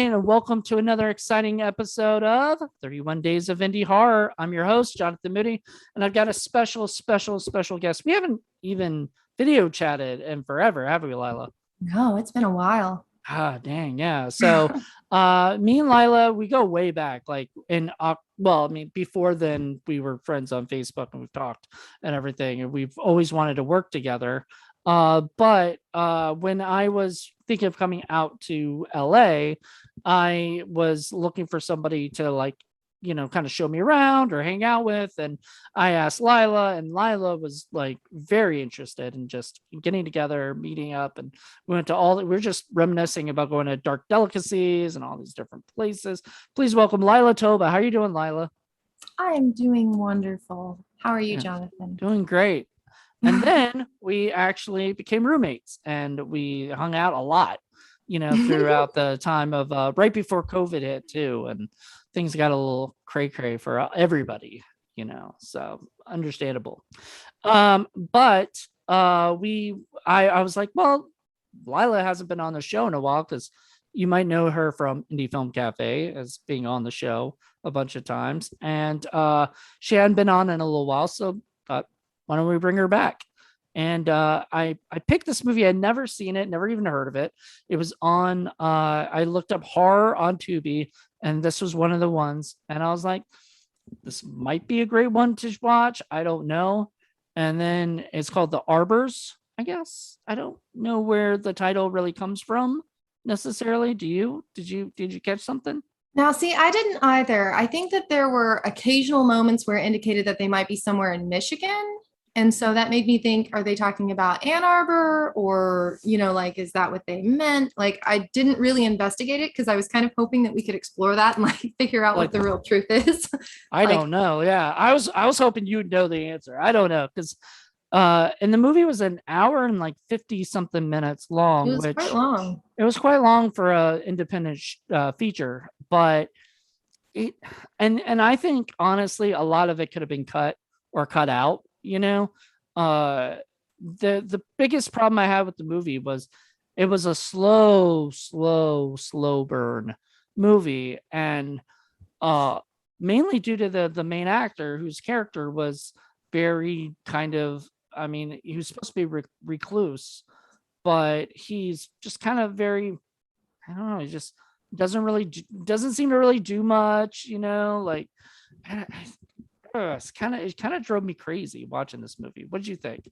everybody, and welcome to another exciting episode of 31 Days of Indie Horror. I'm your host, Jonathan Moody, and I've got a special guest. We haven't even video chatted in forever, have we, Lila? No, it's been a while. Ah, dang, yeah. So, me and Lila, we go way back, like before then, we were friends on Facebook and we've talked and everything, and we've always wanted to work together. But when I was thinking of coming out to LA, I was looking for somebody to kind of show me around or hang out with. And I asked Lila, and Lila was like very interested in just getting together, meeting up. And we went to we were just reminiscing about going to Dark Delicacies and all these different places. Please welcome Leila Toba. How are you doing, Lila? I am doing wonderful. How are you, Yeah, Jonathan? doing great. And then we actually became roommates and we hung out a lot, throughout the time of right before COVID hit too. And things got a little cray cray for everybody, so understandable. But I was like, well, Lila hasn't been on the show in a while because you might know her from Indie Film Cafe as being on the show a bunch of times. And she hadn't been on in a little while. So why don't we bring her back? And I picked this movie. I'd never seen it, never even heard of it. It was on, I looked up horror on Tubi, and this was one of the ones. And I was like, this might be a great one to watch. I don't know. And then it's called The Arbors, I guess. I don't know where the title really comes from necessarily. Do you? Did you catch something? Now, see, I didn't either. I think that there were occasional moments where it indicated that they might be somewhere in Michigan. And so that made me think, are they talking about Ann Arbor or, like, is that what they meant? Like, I didn't really investigate it because I was kind of hoping that we could explore that and like figure out Like, what the real truth is. I Like, don't know. Yeah. I was hoping you'd know the answer. I don't know. Because and the movie was an hour and like 50 something minutes it long, was quite which long. it was quite long for a independent feature. But it and I think honestly a lot of it could have been cut or cut out, uh the biggest problem I had with the movie was it was a slow burn movie. And uh mainly due to the main actor whose character was very kind of, I mean, he was supposed to be recluse, but he's just kind of very, I don't know, he just doesn't seem to really do much, like it kind of drove me crazy watching this movie. What did you think?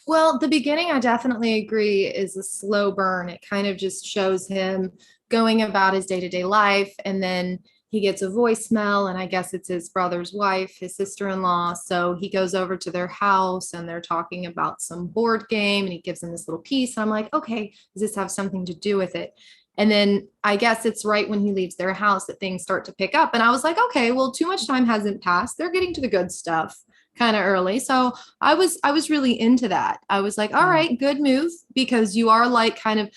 Well, the beginning, I definitely agree, is a slow burn. It kind of just shows him going about his day-to-day life, and then he gets a voicemail, and I guess it's his brother's wife, his sister-in-law. So he goes over to their house and they're talking about some board game, and he gives them this little piece. And I'm like, okay, does this have something to do with it? And then I guess it's right when he leaves their house that things start to pick up. And I was like, okay, well, too much time hasn't passed. They're getting to the good stuff kind of early. So I was really into that. I was like, all Mm. right, good move, because you are like kind of,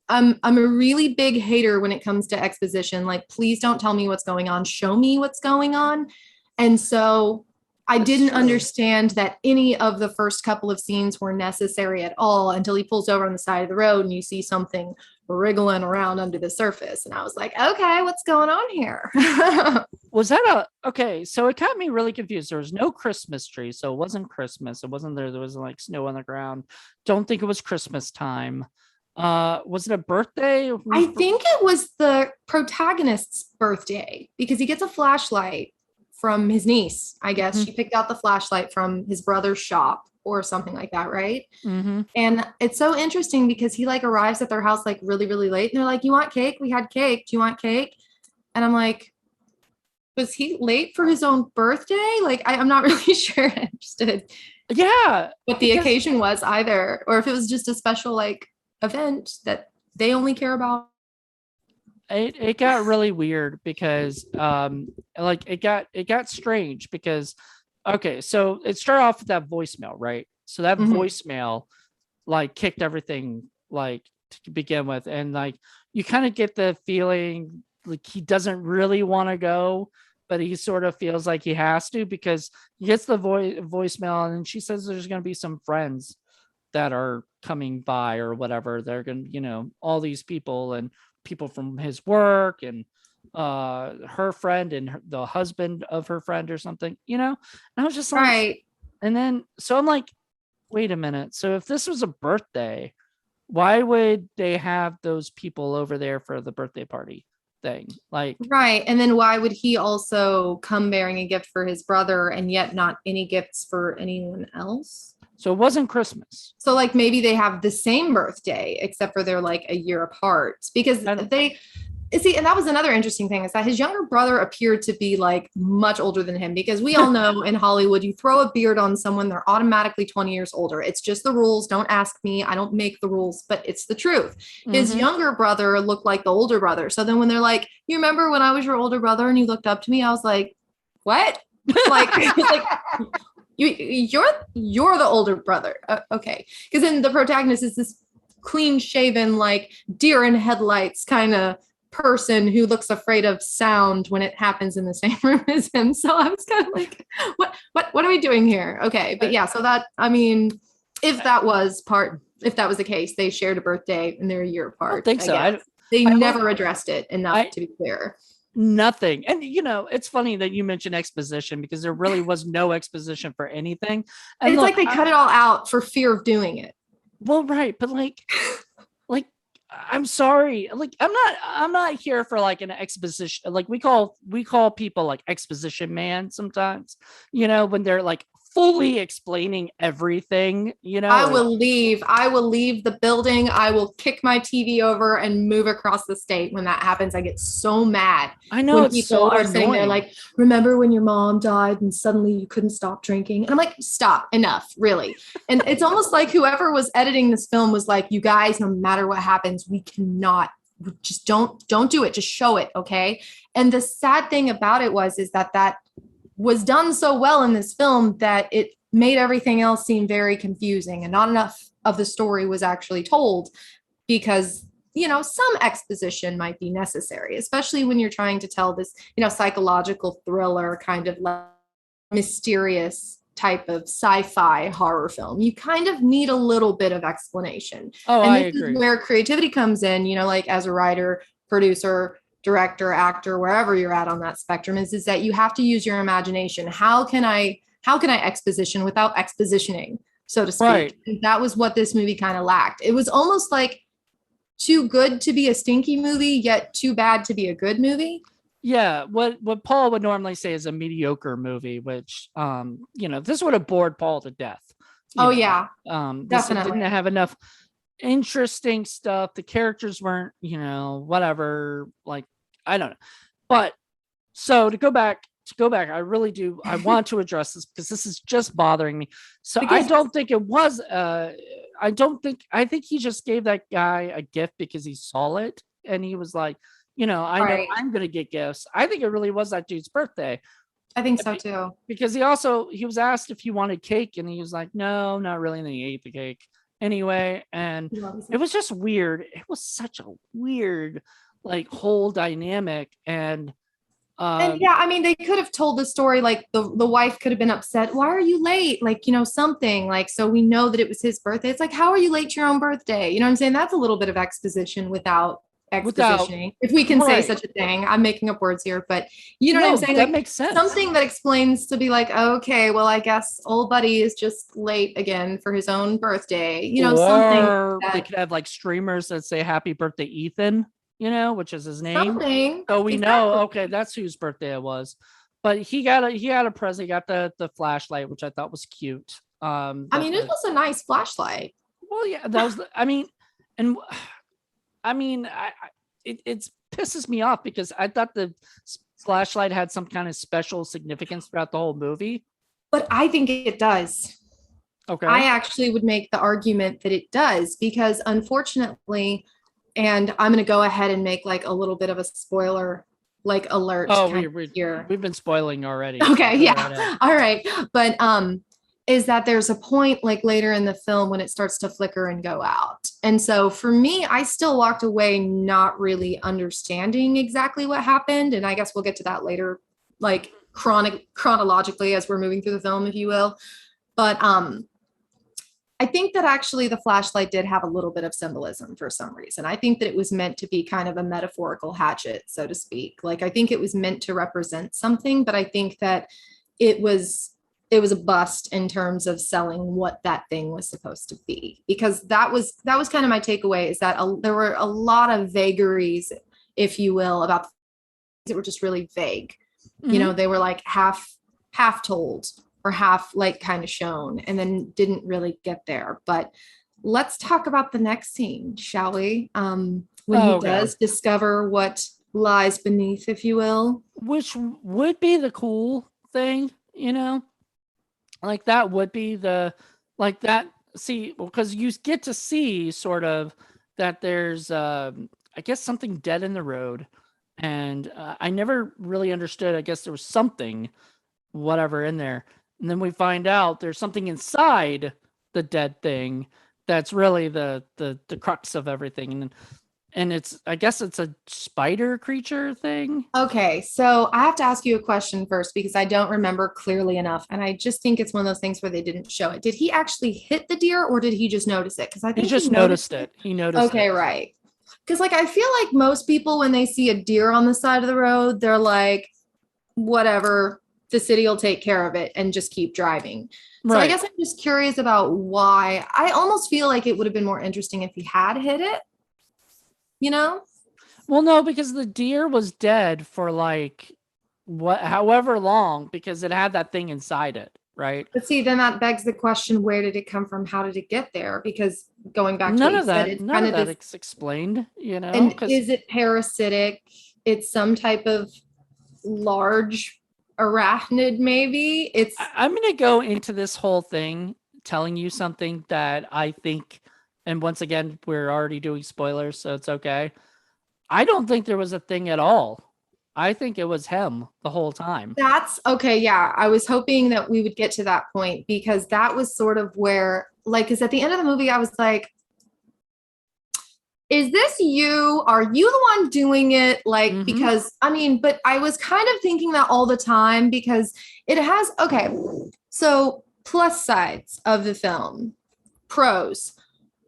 I'm a really big hater when it comes to exposition. Like, please don't tell me what's going on. Show me what's going on. And so I That's didn't true. understand that any of the first couple of scenes were necessary at all until he pulls over on the side of the road and you see something wriggling around under the surface. And I was like, okay, what's going on here? Was that a okay? So it got me really confused. There was no Christmas tree, so it wasn't Christmas. It wasn't there. There wasn't like snow on the ground. Don't think it was Christmas time. Was it a birthday? I think it was the protagonist's birthday because he gets a flashlight from his niece. I guess Mm-hmm, she picked out the flashlight from his brother's shop or something like that, right? mm-hmm. And it's so interesting because he like arrives at their house like really, really late and they're like, you want cake? We had cake. Do you want cake? And I'm like, was he late for his own birthday? Like, I'm not really sure I understood Yeah, what the because occasion was either, or if it was just a special like event that they only care about. it got really weird because like it got strange because okay, so it started off with that voicemail, right? So that Mhm. voicemail like kicked everything like to begin with. And like you kind of get the feeling like he doesn't really want to go, but he sort of feels like he has to because he gets the voicemail and she says there's going to be some friends that are coming by or whatever. They're going to, all these people, and people from his work and her friend and the husband of her friend or something, and I was just like, Right. and then so I'm like, wait a minute, so if this was a birthday, why would they have those people over there for the birthday party thing? Like, Right. And then why would he also come bearing a gift for his brother and yet not any gifts for anyone else? so it wasn't Christmas. So like maybe they have the same birthday, except for they're like a year apart because I don't, they see, and that was another interesting thing is that his younger brother appeared to be like much older than him because we all know in Hollywood, you throw a beard on someone, they're automatically 20 years older. It's just the rules. Don't ask me. I don't make the rules, but it's the truth. His younger brother looked like the older brother. So then when they're like, you remember when I was your older brother and you looked up to me, I was like, what? Like, like you're the older brother. Okay. Because then the protagonist is this clean shaven, like deer in headlights kind of person who looks afraid of sound when it happens in the same room as him. So I was kind of like, what are we doing here? Okay. But yeah, so that, I mean, if that was the case, they shared a birthday and they're a year apart. I don't think so. They never addressed it enough to be clear. Nothing. And it's funny that you mentioned exposition because there really was no exposition for anything. And it's like they cut it all out for fear of doing it. Well, right, but like I'm sorry, like I'm not here for like an exposition. Like we call people like exposition man sometimes, when they're like fully explaining everything, I will leave the building. I will kick my TV over and move across the state. When that happens, I get so mad. I know, when it's people so are annoying. Sitting there like, remember when your mom died and suddenly you couldn't stop drinking? And I'm like, stop, enough, really. And it's almost like whoever was editing this film was like, you guys, no matter what happens, we cannot, just don't do it. Just show it. Okay. And the sad thing about it is that was done so well in this film that it made everything else seem very confusing and not enough of the story was actually told because, some exposition might be necessary, especially when you're trying to tell this, psychological thriller kind of like mysterious type of sci-fi horror film. You kind of need a little bit of explanation. Oh, and I this agree. is where creativity comes in, like as a writer, producer, director, actor, wherever you're at on that spectrum is that you have to use your imagination. How can I exposition without expositioning, so to speak? Right. And that was what this movie kind of lacked. It was almost like too good to be a stinky movie, yet too bad to be a good movie. Yeah, what Paul would normally say is a mediocre movie, which this would have bored Paul to death. Yeah, this definitely. didn't have enough interesting stuff. The characters weren't, whatever, like, I don't know. But so to go back, I really do. I want to address this because this is just bothering me. So I don't think it was. I think he just gave that guy a gift because he saw it and he was like, I know I'm gonna get gifts. I think it really was that dude's birthday. I think so too. Because he was asked if he wanted cake and he was like, no, not really. And then he ate the cake anyway. And it was just weird. It was such a weird, like, whole dynamic. And yeah, I mean, they could have told the story like the wife could have been upset. Why are you late? Like, something like, so we know that it was his birthday. It's like, how are you late to your own birthday? You know what I'm saying? That's a little bit of exposition without expositioning, if we can say such a thing. I'm making up words here, but you know what I'm saying? That makes sense. Something that explains to be like, okay, well, I guess old buddy is just late again for his own birthday. Or something they could have like streamers that say happy birthday, Ethan, which is his name. Something. So we know, okay, that's whose birthday it was. But he got a present. He got the flashlight, which I thought was cute. I mean, it was a nice flashlight. Well, yeah, that was. It pisses me off because I thought the flashlight had some kind of special significance throughout the whole movie. But I think it does. Okay. I actually would make the argument that it does because unfortunately, and I'm going to go ahead and make like a little bit of a spoiler like alert. Oh, we've been spoiling already. Okay, yeah. All right. But is that there's a point like later in the film when it starts to flicker and go out. And so for me, I still walked away not really understanding exactly what happened. And I guess we'll get to that later, like chronologically as we're moving through the film, if you will. But I think that actually the flashlight did have a little bit of symbolism for some reason. I think that it was meant to be kind of a metaphorical hatchet, so to speak. Like I think it was meant to represent something, but I think that it was it was a bust in terms of selling what that thing was supposed to be, because that was kind of my takeaway, is that there were a lot of vagaries, if you will, about that were just really vague. Mhm. They were like half told or half like kind of shown, and then didn't really get there. But let's talk about the next scene, shall we? When he Okay. does discover what lies beneath, if you will. Which would be the cool thing, you know? Like that would be the like that see because you get to see sort of that there's I guess something dead in the road, and I never really understood. I guess there was something whatever in there, and then we find out there's something inside the dead thing that's really the crux of everything, and it's I guess it's a spider creature thing. Okay, so I have to ask you a question first because I don't remember clearly enough. And I just think it's one of those things where they didn't show it. Did he actually hit the deer or did he just notice it? Because I He think he just noticed noticed it. it. He noticed Okay, it. right. Because, like, I feel like most people, when they see a deer on the side of the road, they're like, whatever, the city will take care of it and just keep driving. So I Right. guess I'm just curious about why. I almost feel like it would have been more interesting if he had hit it, you know? Well, no, because the deer was dead for like what however long because it had that thing inside it, right? But see, then that begs the question, where did it come from? How did it get there? Because going back to what None you of said, that it's none kind of of that this, is explained, and because is it parasitic? It's some type of large arachnid, maybe. I'm going to go into this whole thing telling you something that I think, and once again, we're already doing spoilers, so it's okay. I don't think there was a thing at all. I think it was him the whole time. That's okay. Yeah. I was hoping that we would get to that point because that was sort of where, like, because at the end of the movie, I was like, is this you? Are you the one doing it? Like, Mm-hmm. because I mean, but I was kind of thinking that all the time because it has, okay. So, plus sides of the film, pros.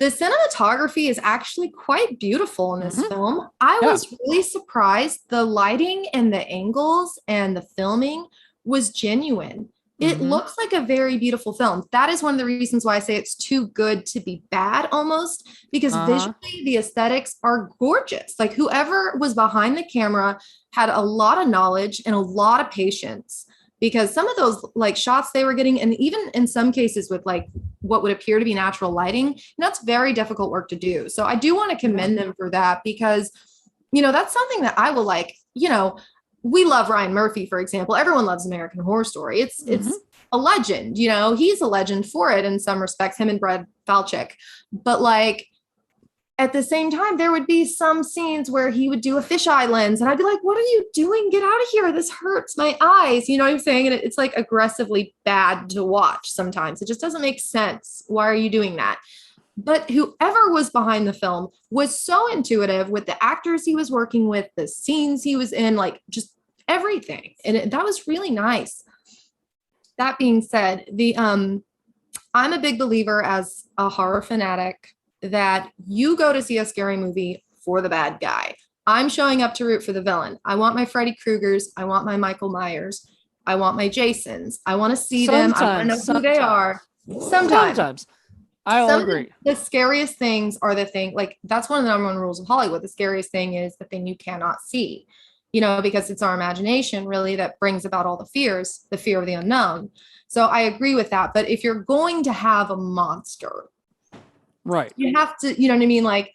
The cinematography is actually quite beautiful in this Mm-hmm. film. I Yeah. was really surprised. The lighting and the angles and the filming was genuine. It Mm-hmm. looks like a very beautiful film. That is one of the reasons why I say it's too good to be bad almost, because Uh-huh. visually the aesthetics are gorgeous. Like whoever was behind the camera had a lot of knowledge and a lot of patience, because some of those like shots they were getting, and even in some cases with like what would appear to be natural lighting, it's very difficult work to do. So I do want to Yeah. commend them for that, because that's something that I will like. We love Ryan Murphy, for example. Everyone loves American Horror Story. it's Mm-hmm. it's a legend. He's a legend for it in some respects, him and Brad Falchuk. But like at the same time, there would be some scenes where he would do a fisheye lens, and I'd be like, what are you doing? Get out of here. This hurts my eyes. You know what I'm saying? And it's like aggressively bad to watch sometimes. It just doesn't make sense. Why are you doing that? But whoever was behind the film was so intuitive with the actors he was working with, the scenes he was in, like just everything. And that was really nice. That being said, I'm a big believer as a horror fanatic that you go to see a scary movie for the bad guy. I'm showing up to root for the villain. I want my Freddy Kruegers. I want my Michael Myers. I want my Jasons. I want to see them. I want to Sometimes, know who they are. sometimes, Sometimes. sometimes. I'll Some of agree. the scariest things are the thing, like that's one of the number one rules of Hollywood. The scariest thing is the thing you cannot see, because it's our imagination really that brings about all the fears, the fear of the unknown. So I agree with that. But if you're going to have a monster, Right. you have to, you know what I mean? Like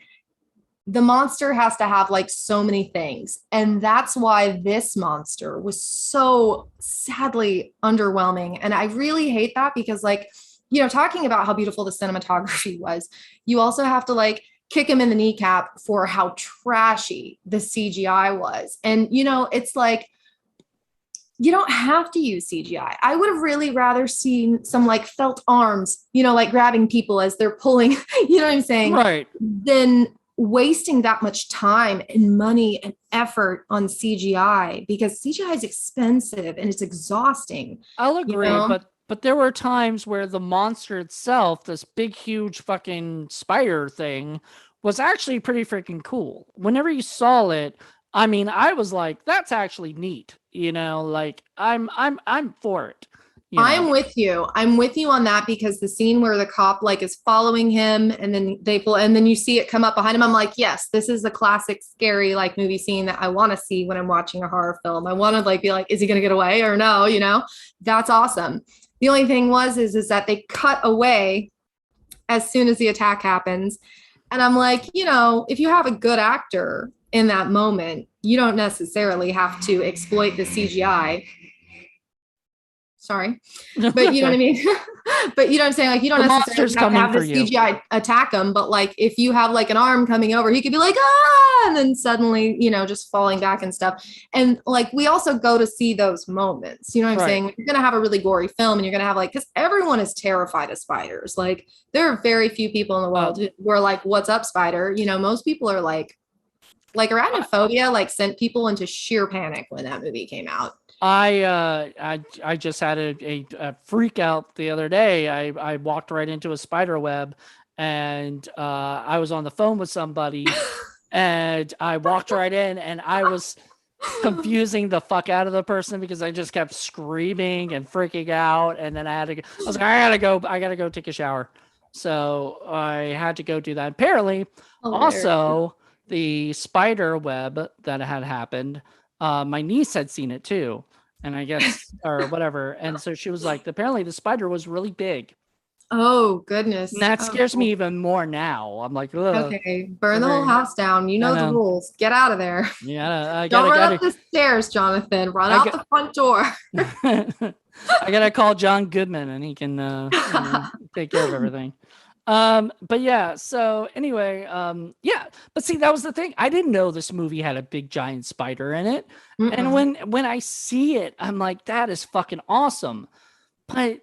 the monster has to have like so many things. And that's why this monster was so sadly underwhelming. And I really hate that because, like, talking about how beautiful the cinematography was, you also have to like kick him in the kneecap for how trashy the CGI was. And, it's like, you don't have to use CGI. I would have really rather seen some like felt arms, like grabbing people as they're pulling, you know what I'm saying, Right. than wasting that much time and money and effort on CGI, because CGI is expensive and it's exhausting, I'll you agree, know? But there were times where the monster itself, this big, huge fucking spider thing, was actually pretty freaking cool. Whenever you saw it, I mean, I was like, that's actually neat. Like I'm for it. You I'm know, with you. I'm with you on that because the scene where the cop like is following him and then they pull and then you see it come up behind him. I'm like, yes, this is a classic scary like movie scene that I want to see when I'm watching a horror film. I want to like be like, is he gonna get away or no? That's awesome. The only thing is that they cut away as soon as the attack happens. And I'm like, if you have a good actor in that moment, you don't necessarily have to exploit the CGI. Sorry. But you know what I mean? But you know what I'm saying? Like, you don't the necessarily monster's have to coming have the for you. CGI attack him. But like, if you have like an arm coming over, he could be like, ah, and then suddenly, just falling back and stuff. And like, we also go to see those moments. You know what I'm Right. saying? You're going to have a really gory film and you're going to have like, because everyone is terrified of spiders. Like, there are very few people in the world who are like, what's up, spider? Most people are like arachnophobia, like sent people into sheer panic when that movie came out. I just had a freak out the other day. I walked right into a spider web, and I was on the phone with somebody, and I walked right in, and I was confusing the fuck out of the person because I just kept screaming and freaking out, and then I was like, I gotta go take a shower, so I had to go do that. Apparently, also the spider web that had happened. My niece had seen it too, and I guess or whatever, and so she was like, apparently the spider was really big. Oh goodness. And that Oh, scares me even more now. I'm like, ugh. okay. Burn the whole house down. You I know the know. rules. Get out of there. Yeah, I Don't gotta, run gotta, up the stairs, Jonathan. Run I out got, the front door. I gotta call John Goodman, and he can, take care of everything. But yeah. So anyway, yeah. But see, that was the thing. I didn't know this movie had a big giant spider in it, and Mm-mm. when I see it, I'm like, that is fucking awesome. But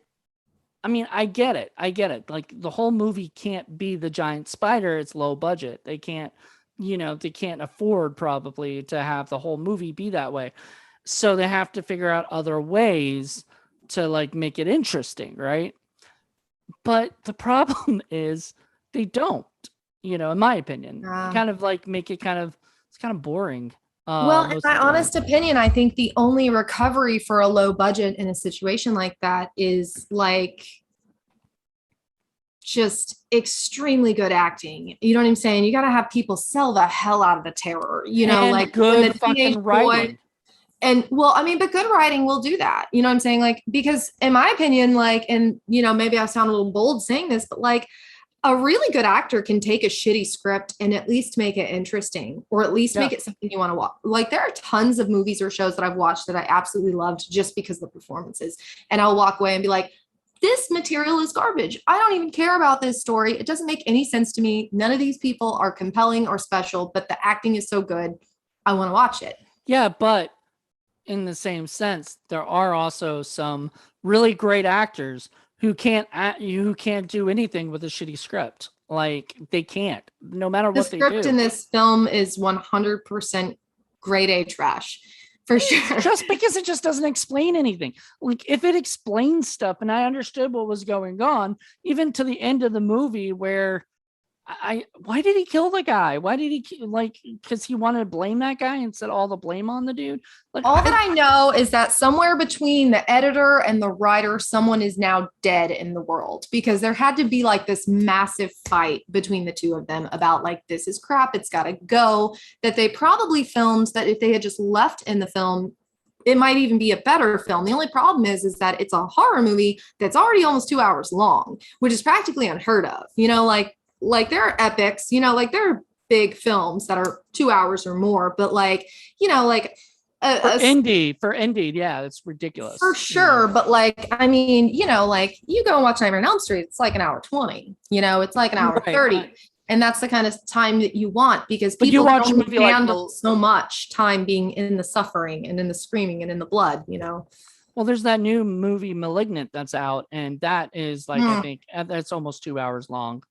I mean, I get it. I get it. Like the whole movie can't be the giant spider. It's low budget. They can't, they can't afford probably to have the whole movie be that way. So they have to figure out other ways to like make it interesting, right? But the problem is they don't, in my opinion. Yeah. Kind of like make it it's kind of boring. Well, in Most my of the time. honest opinion, I think the only recovery for a low budget in a situation like that is like just extremely good acting. You know what I'm saying? You got to have people sell the hell out of the terror, And like when good the teenage fucking boy. writing. And well, I mean, but good writing will do that. You know what I'm saying? Like, because in my opinion, like, and maybe I sound a little bold saying this, but like a really good actor can take a shitty script and at least make it interesting or at least Yeah. make it something you want to watch. Like there are tons of movies or shows that I've watched that I absolutely loved just because of the performances. And I'll walk away and be like, this material is garbage. I don't even care about this story. It doesn't make any sense to me. None of these people are compelling or special, but the acting is so good. I want to watch it. Yeah, but in the same sense, there are also some really great actors who can't do anything with a shitty script. Like they can't, no matter The what they script do. in this film is 100% grade A trash for sure. Just because it just doesn't explain anything. Like if it explains stuff and I understood what was going on, even to the end of the movie where why did he kill the guy? Why did he because he wanted to blame that guy and set all the blame on the dude? Like All that I know is that somewhere between the editor and the writer, someone is now dead in the world because there had to be like this massive fight between the two of them about like, this is crap, it's got to go. That they probably filmed that if they had just left in the film, it might even be a better film. The only problem is that it's a horror movie that's already almost 2 hours long, which is practically unheard of. Like there are epics, like there are big films that are 2 hours or more, but like, like for indie, yeah, it's ridiculous for sure. But like, I mean, like you go and watch Nightmare on Elm Street, it's like an hour 20, it's like an hour Right, 30. right. And that's the kind of time that you want because But you people watch a don't movie like handle so much time being in the suffering and in the screaming and in the blood. Well, there's that new movie Malignant that's out, and that is like I think that's almost 2 hours long.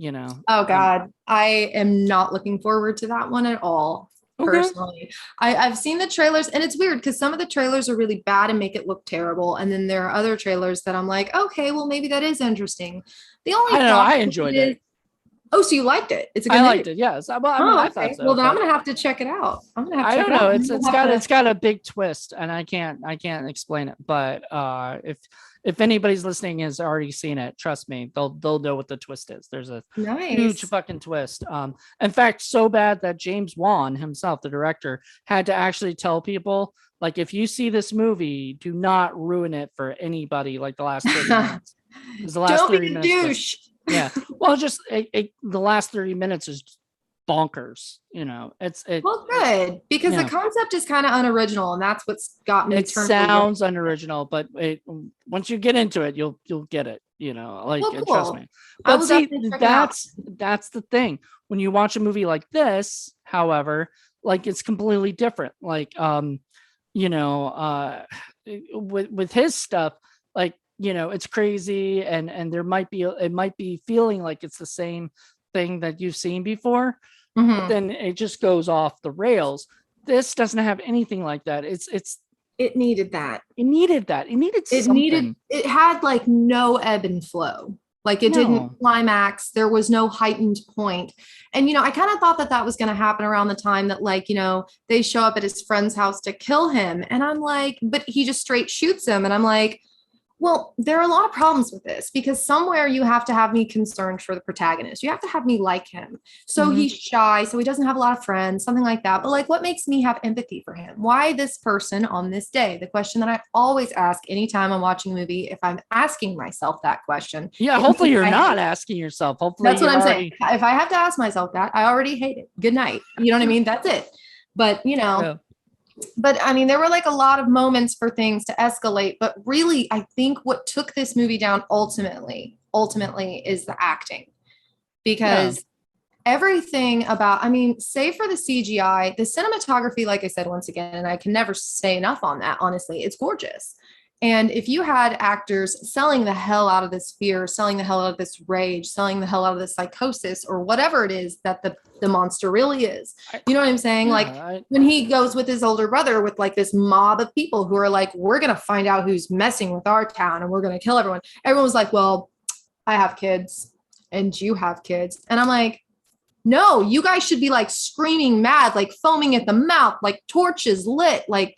Oh God, I am not looking forward to that one at all. Okay. personally. I've seen the trailers and it's weird because some of the trailers are really bad and make it look terrible. And then there are other trailers that I'm like, okay, well, maybe that is interesting. The I only don't know. I problem enjoyed is, it. oh, so you liked it. It's a I good liked movie. it. Yes. Well, I mean, Oh, I thought okay. Well, so, then I'm but gonna have to check it out. I'm gonna have to I check don't it out. know. And It's we'll it's have got to, it's got a big twist, and I can't explain it. But if anybody's listening has already seen it, trust me, they'll know what the twist is. There's a huge nice. fucking twist. In fact, so bad that James Wan himself, the director, had to actually tell people, like, if you see this movie, do not ruin it for anybody. Like the last 30 minutes, because the last Don't 30 be a minutes just douche. yeah. Well, just the last 30 minutes is bonkers. Well, good, because the Yeah. concept is kind of unoriginal, and that's what's got me It turned away. sounds unoriginal, but once you get into it, you'll get it. Like, Well, and trust cool. me. I But will see, definitely check it out. that's the thing. When you watch a movie like this, however, like it's completely different. Like, you know, with his stuff, like, it's crazy, and it might be feeling like it's the same thing that you've seen before, but Mhm. then it just goes off the rails. This doesn't have anything like that. It needed that. It needed that. It needed something. It had like no ebb and flow. Like it didn't No. climax. There was no heightened point. And, I kind of thought that that was going to happen around the time that, like, they show up at his friend's house to kill him. And I'm like, but he just straight shoots him. And I'm like, well, there are a lot of problems with this because somewhere you have to have me concerned for the protagonist. You have to have me like him. So Mhm. he's shy, so he doesn't have a lot of friends, something like that. But like, what makes me have empathy for him? Why this person on this day? The question that I always ask anytime I'm watching a movie, if I'm asking myself that question, Yeah, it hopefully means you're I not hate it. asking yourself. Hopefully That's what you've I'm saying. already. If I have to ask myself that, I already hate it. Good night. You know what I mean? That's it. But, Yeah. but I mean, there were like a lot of moments for things to escalate. But really, I think what took this movie down ultimately is the acting. Yeah. Because everything about, I mean, save for the CGI, the cinematography, like I said, once again, and I can never say enough on that, honestly, it's gorgeous. And if you had actors selling the hell out of this fear, selling the hell out of this rage, selling the hell out of this psychosis, or whatever it is that the monster really is, I, you know what I'm saying? yeah. Like when he goes with his older brother with like this mob of people who are like, we're going to find out who's messing with our town and we're going to kill everyone. Everyone was like, well, I have kids and you have kids. And I'm like, no, you guys should be like screaming mad, like foaming at the mouth, like torches lit, like,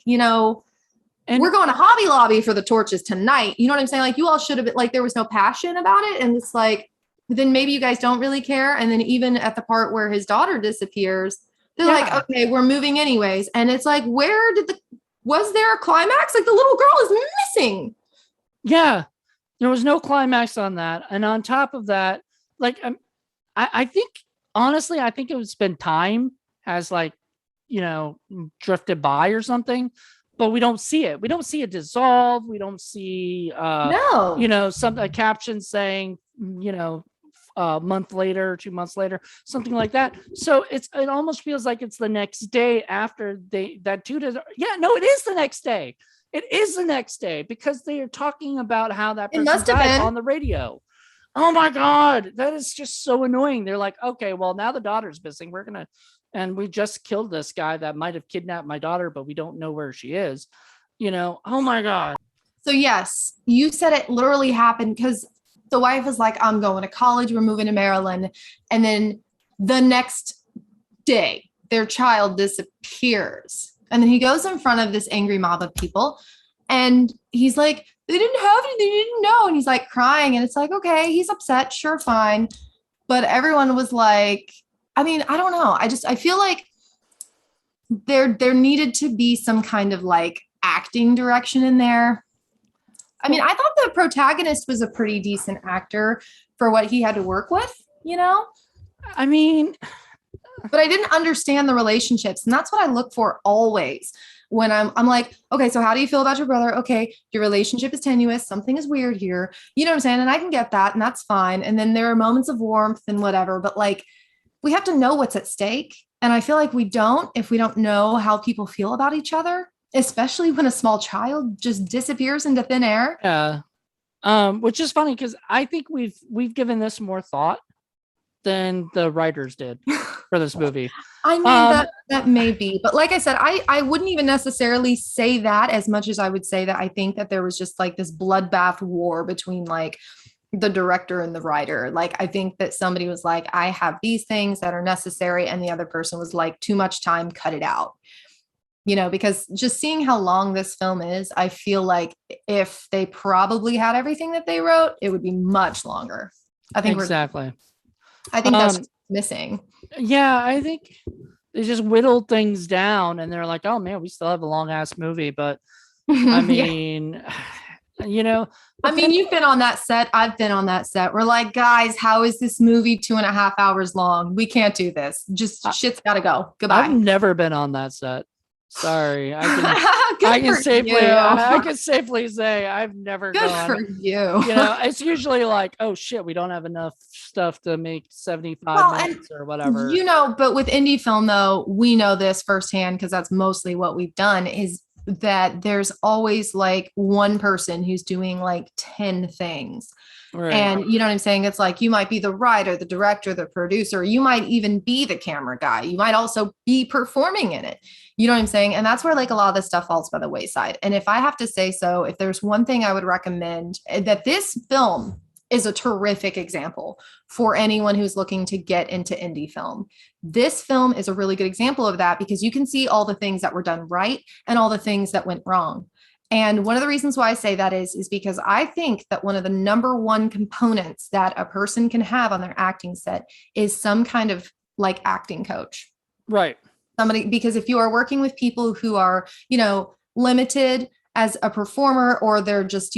And we're going to Hobby Lobby for the torches tonight. You know what I'm saying? Like you all should have been like, there was no passion about it. And it's like, then maybe you guys don't really care. And then even at the part where his daughter disappears, they're like, yeah. okay, we're moving anyways. And it's like, was there a climax? Like the little girl is missing. Yeah. There was no climax on that. And on top of that, like, I think, honestly, I think it's been time has, like, drifted by or something, but we don't see it. We don't see it dissolve. We don't see, No. some a caption saying, a month later, 2 months later, something like that. So it almost feels like it's the next day after that dude is. Yeah, no, it is the next day. It is the next day because they are talking about how that It person must have died been. on the radio. Oh my God, that is just so annoying. They're like, okay, well, now the daughter's missing. And we just killed this guy that might have kidnapped my daughter, but we don't know where she is. Oh my God. So yes, you said it literally happened because the wife was like, I'm going to college, we're moving to Maryland. And then the next day, their child disappears. And then he goes in front of this angry mob of people and he's like, they didn't have it, they didn't know. And he's like crying. And it's like, okay, he's upset, sure, fine. But everyone was like, I mean, I don't know. I feel like there needed to be some kind of like acting direction in there. I mean, I thought the protagonist was a pretty decent actor for what he had to work with. I mean, But I didn't understand the relationships. And that's what I look for always when I'm like, okay, so how do you feel about your brother? Okay, your relationship is tenuous. Something is weird here. You know what I'm saying? And I can get that, and that's fine. And then there are moments of warmth and whatever, but like we have to know what's at stake. And I feel like we don't if we don't know how people feel about each other, especially when a small child just disappears into thin air. yeah. Which is funny because I think we've given this more thought than the writers did. for this movie. I mean, that may be, but like I said, I wouldn't even necessarily say that as much as I would say that I think that there was just like this bloodbath war between like the director and the writer. Like, I think that somebody was like, I have these things that are necessary, and the other person was like, too much time, cut it out. Because just seeing how long this film is, I feel like if they probably had everything that they wrote, it would be much longer. I think exactly. I think that's missing. Yeah, I think they just whittled things down, and they're like, "Oh man, we still have a long ass movie." But I mean, I mean, you've been on that set. I've been on that set. We're like, guys, how is this movie 2.5 hours long? We can't do this. Just shit's got to go. Goodbye. I've never been on that set. Sorry, I can safely say I've never gone. For you. It's usually like, oh shit, we don't have enough stuff to make 75 minutes or whatever. But with indie film though, we know this firsthand because that's mostly what we've done, is that there's always like one person who's doing like 10 things. Right. And you know what I'm saying? It's like, you might be the writer, the director, the producer, you might even be the camera guy. You might also be performing in it. You know what I'm saying? And that's where like a lot of this stuff falls by the wayside. And if I have to say so, if there's one thing I would recommend, that this film is a terrific example for anyone who's looking to get into indie film. This film is a really good example of that, because you can see all the things that were done right and all the things that went wrong. And one of the reasons why I say that is because I think that one of the number one components that a person can have on their acting set is some kind of like acting coach. Right. Somebody, because if you are working with people who are, limited as a performer, or they're just,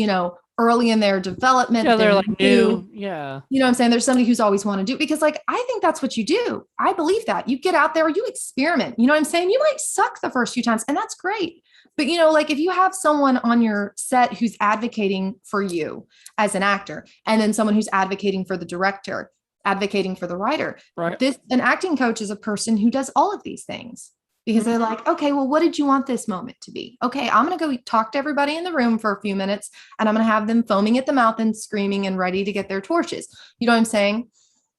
early in their development. Yeah, they're like new. Yeah. You know what I'm saying? There's somebody who's always want to do, because like, I think that's what you do. I believe that you get out there, you experiment, you know what I'm saying? You might suck the first few times, and that's great. But, like if you have someone on your set who's advocating for you as an actor, and then someone who's advocating for the director, advocating for the writer, right? An acting coach is a person who does all of these things, because they're like, okay, well, what did you want this moment to be? Okay, I'm going to go talk to everybody in the room for a few minutes, and I'm going to have them foaming at the mouth and screaming and ready to get their torches. You know what I'm saying?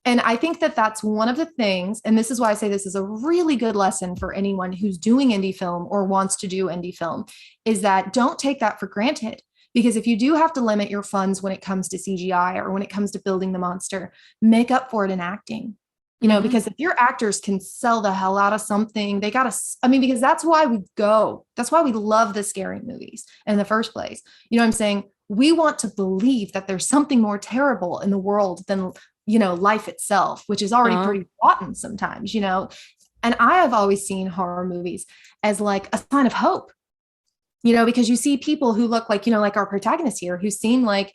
And I think that that's one of the things, and this is why I say this is a really good lesson for anyone who's doing indie film or wants to do indie film, is that don't take that for granted. Because if you do have to limit your funds when it comes to CGI or when it comes to building the monster, make up for it in acting. Because if your actors can sell the hell out of something, they got to, because that's why we go. That's why we love the scary movies in the first place. You know what I'm saying? We want to believe that there's something more terrible in the world than, life itself, which is already pretty rotten sometimes, And I have always seen horror movies as like a sign of hope. Because you see people who look like, like our protagonist here, who seem like,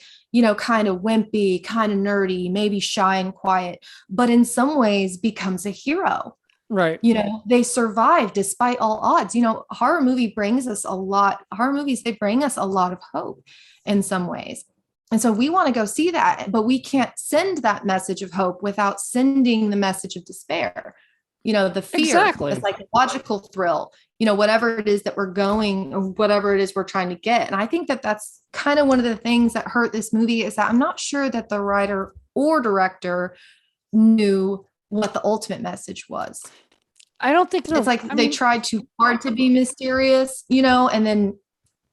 kind of wimpy, kind of nerdy, maybe shy and quiet, but in some ways becomes a hero. Right. They survive despite all odds. Horror movies, they bring us a lot of hope in some ways. And so we want to go see that, but we can't send that message of hope without sending the message of despair. The fear, exactly. The psychological thrill, whatever it is that we're going, or whatever it is we're trying to get. And I think that that's kind of one of the things that hurt this movie, is that I'm not sure that the writer or director knew what the ultimate message was. I don't think it's like they tried too hard to be mysterious, and then,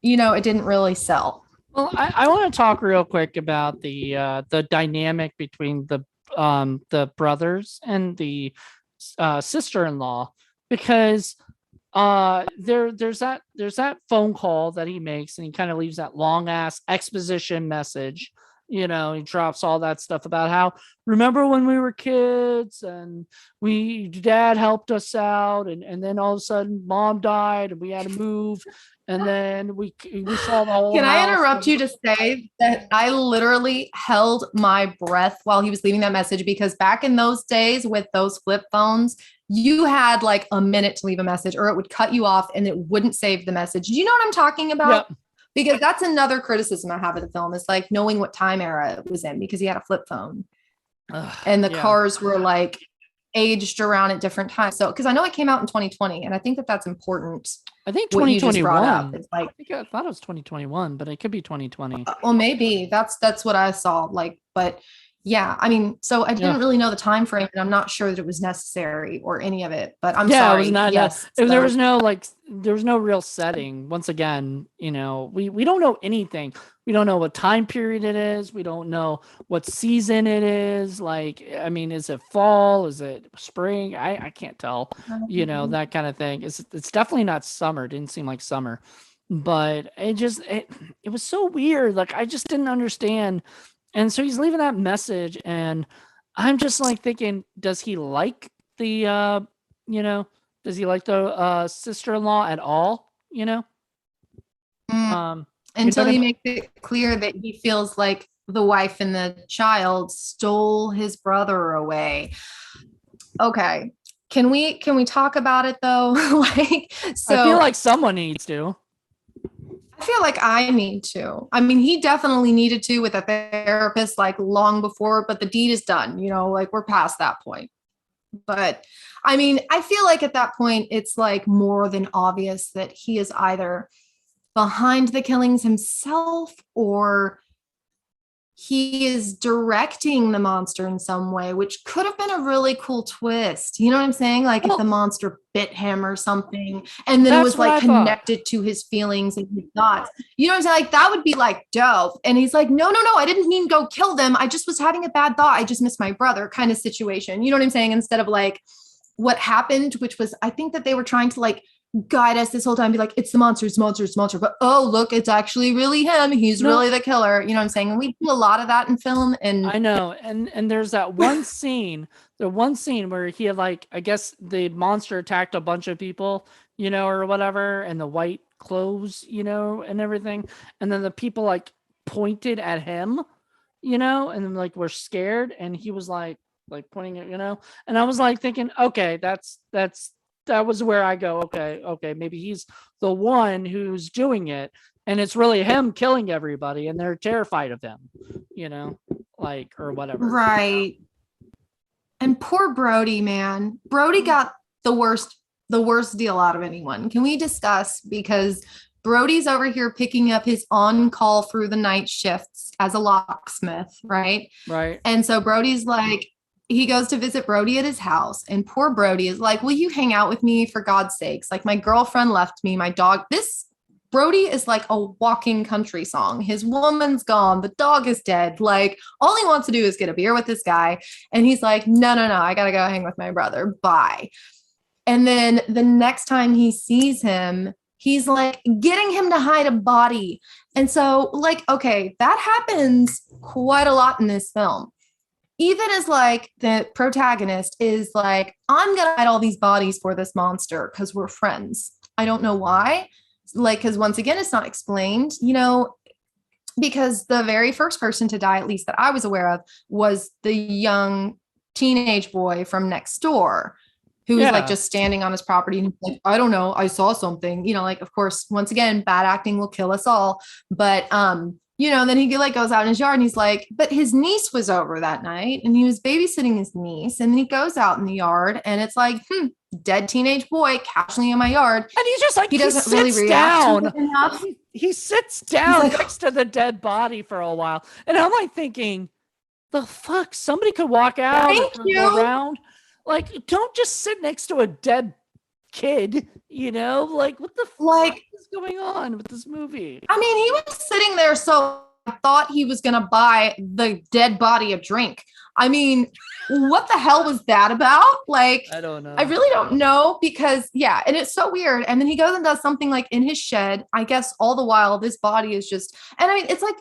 it didn't really sell. Well, I want to talk real quick about the dynamic between the brothers and the sister-in-law, because there's that phone call that he makes, and he kind of leaves that long ass exposition message. He drops all that stuff about how, remember when we were kids and dad helped us out, and then all of a sudden mom died and we had to move, and then we saw the whole Can house. I interrupt you to say that I literally held my breath while he was leaving that message, because back in those days with those flip phones, you had like a minute to leave a message, or it would cut you off and it wouldn't save the message. Do you know what I'm talking about? Yep. Because that's another criticism I have of the film, is like knowing what time era it was in, because he had a flip phone and the cars were like aged around at different times. So, because I know it came out in 2020, and I think that that's important. I think 2021. It's like, I thought it was 2021, but it could be 2020. Well, maybe that's what I saw. Like, but Yeah, I mean, so I Yeah. didn't really know the time frame, and I'm not sure that it was necessary or any of it, but I'm Yeah, it was sorry. not. Yes. If there So was no like, there was no real setting. Once again, we don't know anything. We don't know what time period it is. We don't know what season it is. Like, I mean, is it fall? Is it spring? I can't tell. That kind of thing. It's definitely not summer. It didn't seem like summer, but it was so weird. Like, I just didn't understand. And so he's leaving that message, and I'm just like thinking, does he like the you know, does he like the sister-in-law at all? mm, You know until what I he mean? makes it clear that he feels like the wife and the child stole his brother away. Okay. Can we talk about it though? Like, I feel so like someone needs to. I feel like I need to. I mean, he definitely needed to with a therapist like long before, but the deed is done, like we're past that point. But I mean, I feel like at that point, it's like more than obvious that he is either behind the killings himself or he is directing the monster in some way, which could have been a really cool twist. You know what I'm saying? Like if the Well, monster bit him or something, and then it that's was what like I thought. connected to his feelings and his thoughts. You know what I'm saying? Like that would be like dope. And he's like, no, no, no, I didn't mean go kill them. I just was having a bad thought. I just missed my brother kind of situation. You know what I'm saying? Instead of like what happened, which was, I think that they were trying to like guide us this whole time, be like, it's the monster, it's the monster, it's the monster. But oh, look, it's actually really him. He's No, really the killer. You know what I'm saying? And we do a lot of that in film. And I know. And there's that one scene, the one scene where he had like, I guess the monster attacked a bunch of people, or whatever, and the white clothes, and everything. And then the people like pointed at him, and then like were scared, and he was like pointing at, and I was like thinking, okay, that was where I go, okay, maybe he's the one who's doing it, and it's really him killing everybody, and they're terrified of him, you know, like, or whatever. right. And poor Brody, man. Brody got the worst deal out of anyone. Can we discuss? Because Brody's over here picking up his on call through the night shifts as a locksmith, right? Right. And so Brody's like, he goes to visit Brody at his house, and poor Brody is like, will you hang out with me for God's sakes? Like, my girlfriend left me, my dog. This Brody is like a walking country song. His woman's gone, the dog is dead. Like, all he wants to do is get a beer with this guy. And he's like, no, no, no, I got to go hang with my brother. Bye. And then the next time he sees him, he's like getting him to hide a body. And so, like, okay, that happens quite a lot in this film. Even as like the protagonist is like, I'm gonna hide all these bodies for this monster because we're friends. I don't know why. Like, because once again, it's not explained, because the very first person to die, at least that I was aware of, was the young teenage boy from next door who was like Yeah. just standing on his property and like, I don't know, I saw something, like, of course, once again, bad acting will kill us all. But then he like goes out in his yard and he's like, but his niece was over that night and he was babysitting his niece. And then he goes out in the yard and it's like, dead teenage boy casually in my yard. And he's just like, He he doesn't really sits react to down. it enough. He sits He's down like, next to the dead body for a while. And I'm like thinking, the fuck? Somebody could walk out thank or go you. around. Like, don't just sit next to a dead kid, Like, what the fuck Like, is going on with this movie? I mean, he was sitting there, so I thought he was going to buy the dead body a drink. I mean, what the hell was that about? Like, I don't know. I really don't know because, yeah, and it's so weird. And then he goes and does something like in his shed. I guess all the while, this body is just, and I mean, it's like,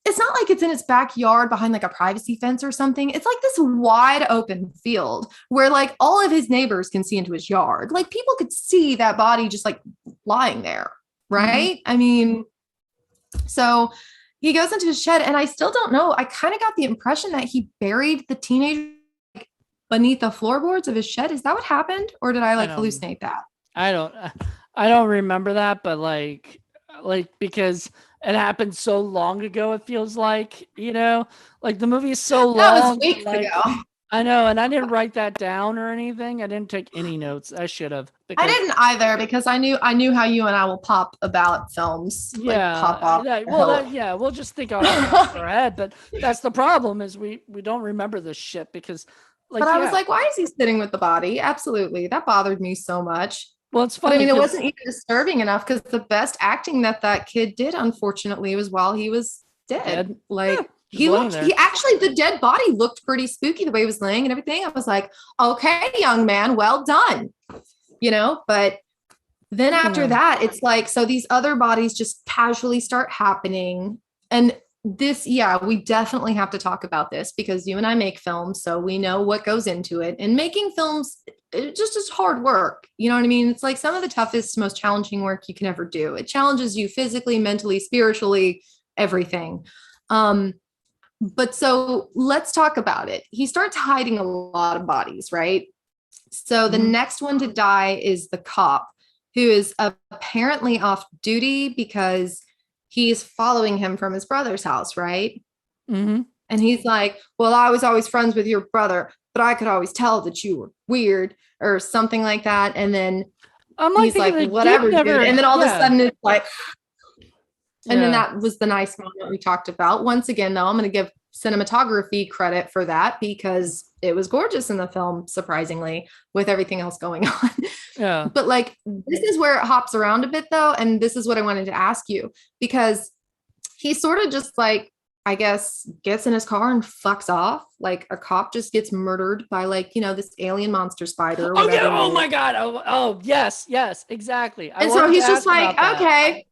it's not like it's in its backyard behind like a privacy fence or something. It's like this wide open field where like all of his neighbors can see into his yard. Like people could see that body just like lying there, Mhm. right? I mean, so he goes into his shed, and I still don't know. I kind of got the impression that he buried the teenager beneath the floorboards of his shed. Is that what happened? Or did I I like don't. hallucinate that? I don't. I don't remember that, but because it happened so long ago, it feels like like the movie is so That was long. weeks ago. I know, and I didn't write that down or anything. I didn't take any notes. I should have, I because didn't either because I knew how you and I will pop about films, like pop yeah, off the hill. yeah, we'll just think off the top of our head. But that's the problem, is we don't remember this shit because, But like, I was yeah. like, why is he sitting with the body? Absolutely. That bothered me so much. Well, it's But I funny mean, it because wasn't even disturbing enough because the best acting that that kid did, unfortunately, was while he was dead. dead, yeah, Like just laying he there. actually, the dead body looked pretty spooky the way he was laying and everything. I was like, okay, young man, well done. But then after Yeah. that, it's like, so these other bodies just casually start happening. And this, yeah, we definitely have to talk about this because you and I make films, so we know what goes into it. And making films, it just is hard work. You know what I mean? It's like some of the toughest, most challenging work you can ever do. It challenges you physically, mentally, spiritually, everything. But so let's talk about it. He starts hiding a lot of bodies, right? So the Mhm. next one to die is the cop, who is apparently off duty because he's following him from his brother's house, right? Mhm. And he's like, well, I was always friends with your brother, but I could always tell that you were weird or something like that. And then I'm like he's thinking like, the dude whatever, dude. never, And then all of a yeah, sudden it's like, and then yeah. that was the nice moment we talked about. Once again, though, I'm going to give cinematography credit for that because it was gorgeous in the film, surprisingly, with everything else going on. Yeah. But like, this is where it hops around a bit, though. And this is what I wanted to ask you because he sort of just like, I guess, gets in his car and fucks off. Like a cop just gets murdered by like, this alien monster spider or Oh yeah. whatever it Oh is. my god. Oh yes, yes, exactly. I And so wanted to he's just ask like, about that. okay,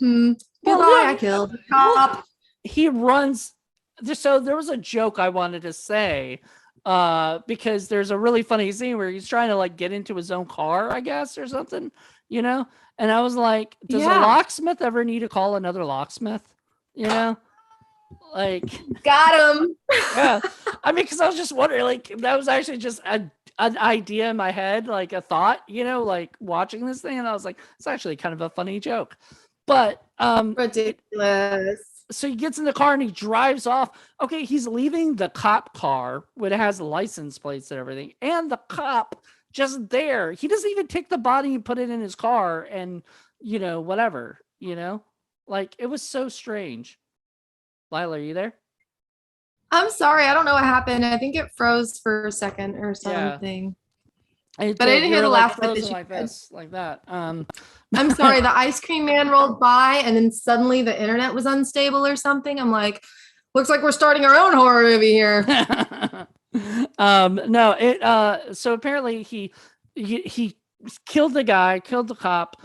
Well, goodbye, I yeah. killed the Well, cop. he runs. So there was a joke I wanted to say, because there's a really funny scene where he's trying to like get into his own car, I guess, or something, you know. And I was like, does a Yeah, locksmith ever need to call another locksmith? You know, like, got him. yeah. I mean, because I was just wondering, like, that was actually just an idea in my head, like a thought, like watching this thing, and I was like, it's actually kind of a funny joke. But Ridiculous. so he gets in the car and he drives off. Okay, he's leaving the cop car when it has license plates and everything, and the cop just there. He doesn't even take the body and put it in his car, and whatever. Like, it was so strange. Lila, are you there? I'm sorry, I don't know what happened. I think it froze for a second or Yeah, something. it But I did. didn't You hear were the like last bit that frozen you like said. this, like that. I'm sorry, the ice cream man rolled by and then suddenly the internet was unstable or something. I'm like, looks like we're starting our own horror movie here. No, so apparently he killed the guy, killed the cop,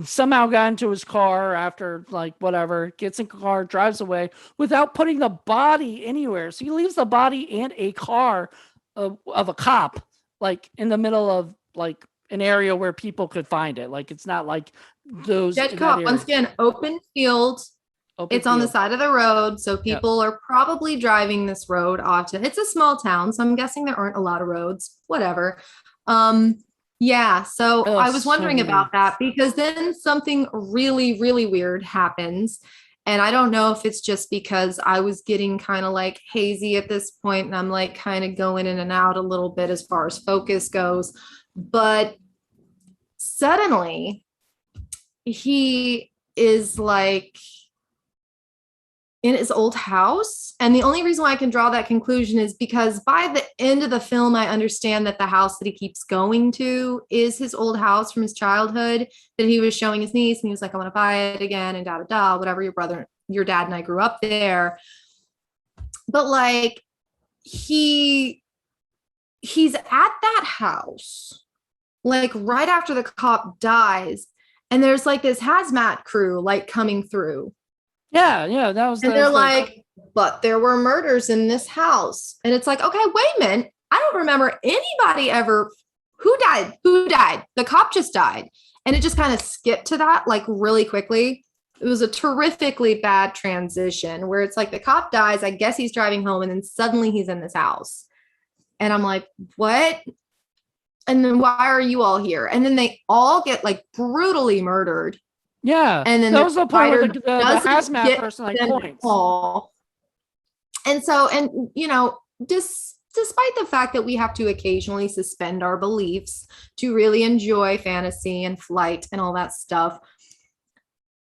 somehow got into his car after, like, whatever, gets in the car, drives away without putting the body anywhere. So he leaves the body and a car of a cop, like, in the middle of, like, an area where people could find it. Like, it's not like those Dead in that cop, once area. again, open field. Open It's on the field. side of the road, so Yep. people are probably driving this road often. It's a small town, so I'm guessing there aren't a lot of roads, whatever. Um, yeah, so Oh, I was so wondering weird. about that because then something really, really weird happens. And I don't know if it's just because I was getting kind of like hazy at this point and I'm like kind of going in and out a little bit as far as focus goes. But suddenly he is like in his old house. And the only reason why I can draw that conclusion is because by the end of the film, I understand that the house that he keeps going to is his old house from his childhood that he was showing his niece. And he was like, I want to buy it again and da da da, whatever, your dad and I grew up there. But like he's at that house, like right after the cop dies. And there's like this hazmat crew like coming through. Yeah, that was And they're like, but there were murders in this house. And it's like, okay, wait a minute. I don't remember anybody ever who died. Who died? The cop just died. And it just kind of skipped to that like really quickly. It was a terrifically bad transition where it's like the cop dies. I guess he's driving home and then suddenly he's in this house. And I'm like, what? And then why are you all here? And then they all get like brutally murdered. Yeah, And then that the was the point where spider the doesn't hazmat get person like them at points. all. And so, and this despite the fact that we have to occasionally suspend our beliefs to really enjoy fantasy and flight and all that stuff,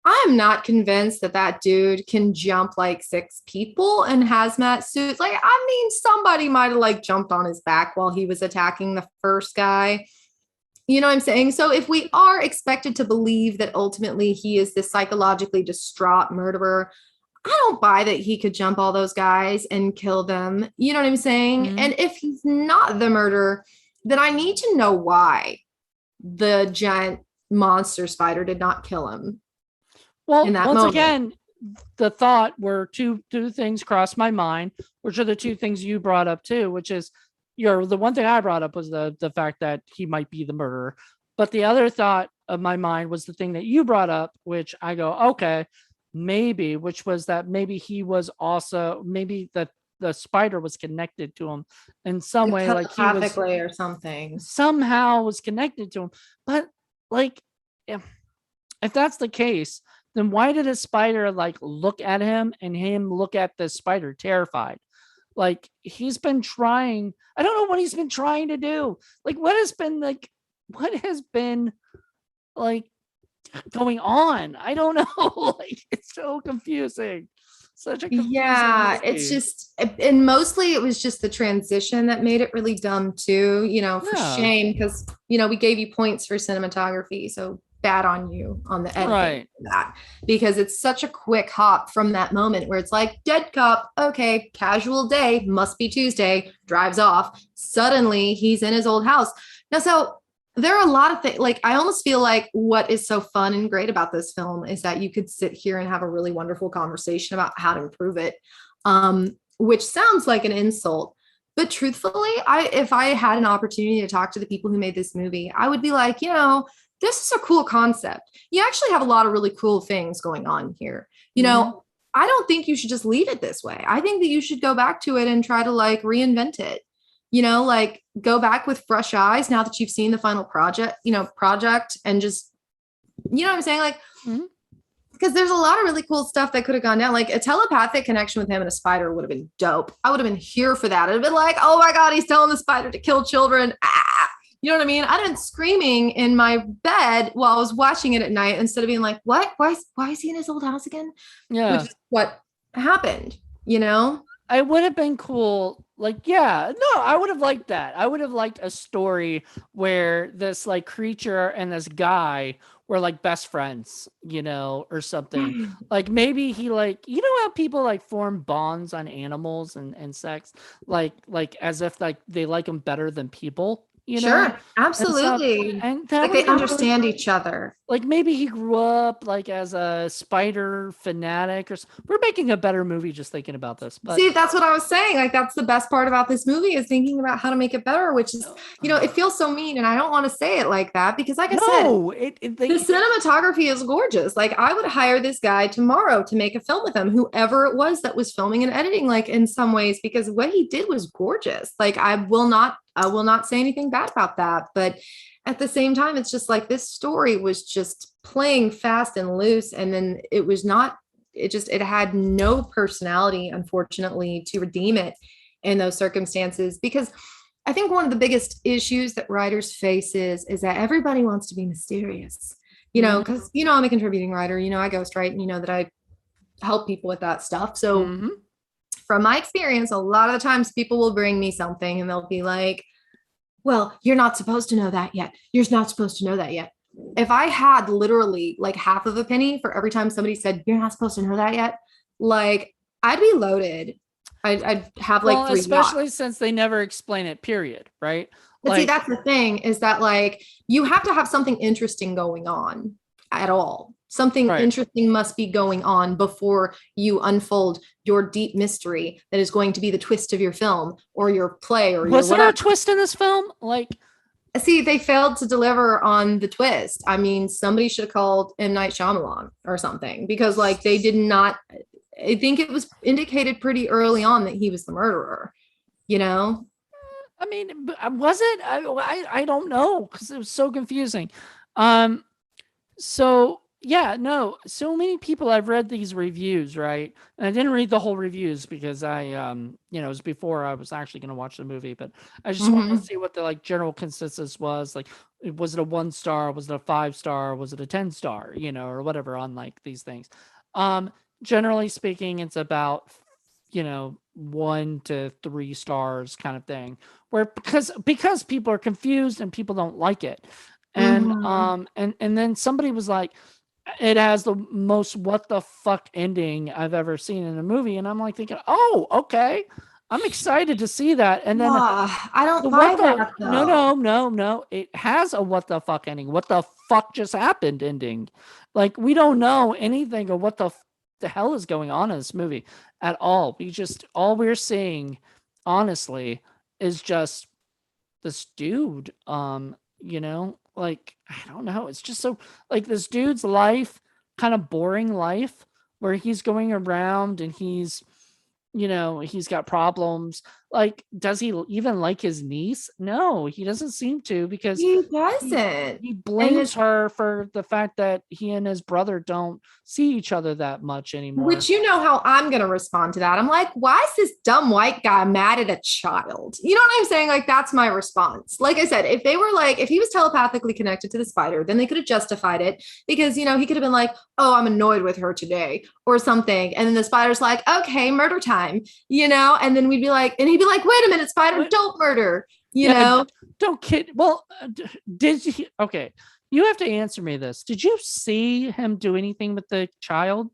I'm not convinced that that dude can jump like 6 people in hazmat suits. Like, I mean, somebody might have like jumped on his back while he was attacking the first guy. You know what I'm saying? So if we are expected to believe that ultimately he is this psychologically distraught murderer, I don't buy that he could jump all those guys and kill them. You know what I'm saying? Mhm. And if he's not the murderer, then I need to know why the giant monster spider did not kill him in Well, that once moment. again, the thought were two things crossed my mind, which are the two things you brought up too, which is the one thing I brought up was the fact that he might be the murderer. But the other thought of my mind was the thing that you brought up, which I go, okay, maybe, which was that maybe he was also maybe the spider was connected to him in some way, like he was Telepathically or something. somehow was connected to him. But like, if that's the case, then why did a spider like look at him and him look at the spider terrified? Like he's been trying, I don't know what he's been trying to do. Like what has been like going on? I don't know. Like it's so confusing. Such a confusing Yeah, it's movie. just, and mostly it was just the transition that made it really dumb too, for Yeah. shame, because, we gave you points for cinematography. So bad on you on the editing Right. for that, because it's such a quick hop from that moment where it's like, dead cop, okay, casual day, must be Tuesday, drives off. Suddenly he's in his old house. Now, so there are a lot of things, like I almost feel like what is so fun and great about this film is that you could sit here and have a really wonderful conversation about how to improve it, which sounds like an insult, but truthfully, if I had an opportunity to talk to the people who made this movie, I would be like, this is a cool concept. You actually have a lot of really cool things going on here. Mhm. I don't think you should just leave it this way. I think that you should go back to it and try to like reinvent it, like go back with fresh eyes now that you've seen the final project, and just, what I'm saying? Like, Mhm. because there's a lot of really cool stuff that could have gone down. Like a telepathic connection with him and a spider would have been dope. I would have been here for that. It'd been like, oh my God, he's telling the spider to kill children. Ah! You know what I mean? I'd have been screaming in my bed while I was watching it at night instead of being like, what? Why is he in his old house again? Which Yeah. is what happened, I would have been cool. Like, yeah, no, I would have liked that. I would have liked a story where this like creature and this guy were like best friends, or something. Like maybe he like, how people like form bonds on animals and insects, like as if like they like them better than people. Sure, And stuff. absolutely. And that Like would they have been really understand each other. like maybe he grew up like as a spider fanatic we're making a better movie just thinking about this, but See, that's what I was saying. Like, that's the best part about this movie is thinking about how to make it better, which is, it feels so mean. And I don't want to say it like that because, like I said, no, it the they cinematography is gorgeous. Like, I would hire this guy tomorrow to make a film with him, whoever it was that was filming and editing, like in some ways, because what he did was gorgeous. Like, I will not say anything bad about that. But at the same time, it's just like this story was just playing fast and loose. And then it was not, it had no personality, unfortunately, to redeem it in those circumstances. Because I think one of the biggest issues that writers face is that everybody wants to be mysterious, Mhm, because, I'm a contributing writer, I ghostwrite, and that I help people with that stuff. So mhm. from my experience, a lot of the times people will bring me something and they'll be like, well, you're not supposed to know that yet. You're not supposed to know that yet. If I had literally like half of a penny for every time somebody said, you're not supposed to know that yet, like I'd be loaded. I'd have like Well, 3 yachts. especially since they never explain it, period, right? But see, Like, that's the thing is that like you have to have something interesting going on at all. Something right. interesting must be going on before you unfold your deep mystery that is going to be the twist of your film or your play or your Was there a whatever. twist in this film? Like, See, they failed to deliver on the twist. I mean, somebody should have called M. Night Shyamalan or something because, like, they did not. I think it was indicated pretty early on that he was the murderer. You know, I mean, was it? I don't know because it was so confusing. Um, so Yeah, no, so many people, I've read these reviews, right? And I didn't read the whole reviews because it was before I was actually going to watch the movie, but I just wanted to Mhm. see what the like general consensus was. Like, was it a 1 star? Was it a 5 star? Was it a 10 star? Or whatever on like these things. Um, Generally speaking, it's about 1 to 3 stars kind of thing. Where because people are confused and people don't like it. And Mhm. and then somebody was like, it has the most what the fuck ending I've ever seen in a movie. And I'm like thinking, oh, okay. I'm excited to see that. And then I don't the buy what the that no, though. no, no, no. It has a what the fuck ending. What the fuck just happened ending. Like we don't know anything of what the hell is going on in this movie at all. All we're seeing, honestly, is just this dude like I don't know, it's just so like this dude's life, kind of boring life, where he's going around and he's got problems. Like, does he even like his niece? No, he doesn't seem to, because He he doesn't. he And it's blames her for the fact that he and his brother don't see each other that much anymore. which you know how I'm going to respond to that. I'm like, why is this dumb white guy mad at a child? You know what I'm saying? Like, that's my response. Like I said, if they were like, if he was telepathically connected to the spider, then they could have justified it because, he could have been like, oh, I'm annoyed with her today or something. And then the spider's like, okay, murder time, and then we'd be like, and he'd be like, wait a minute, spider, What? don't murder, Yeah, don't kid. Well, did you? Okay, you have to answer me this. Did you see him do anything with the child?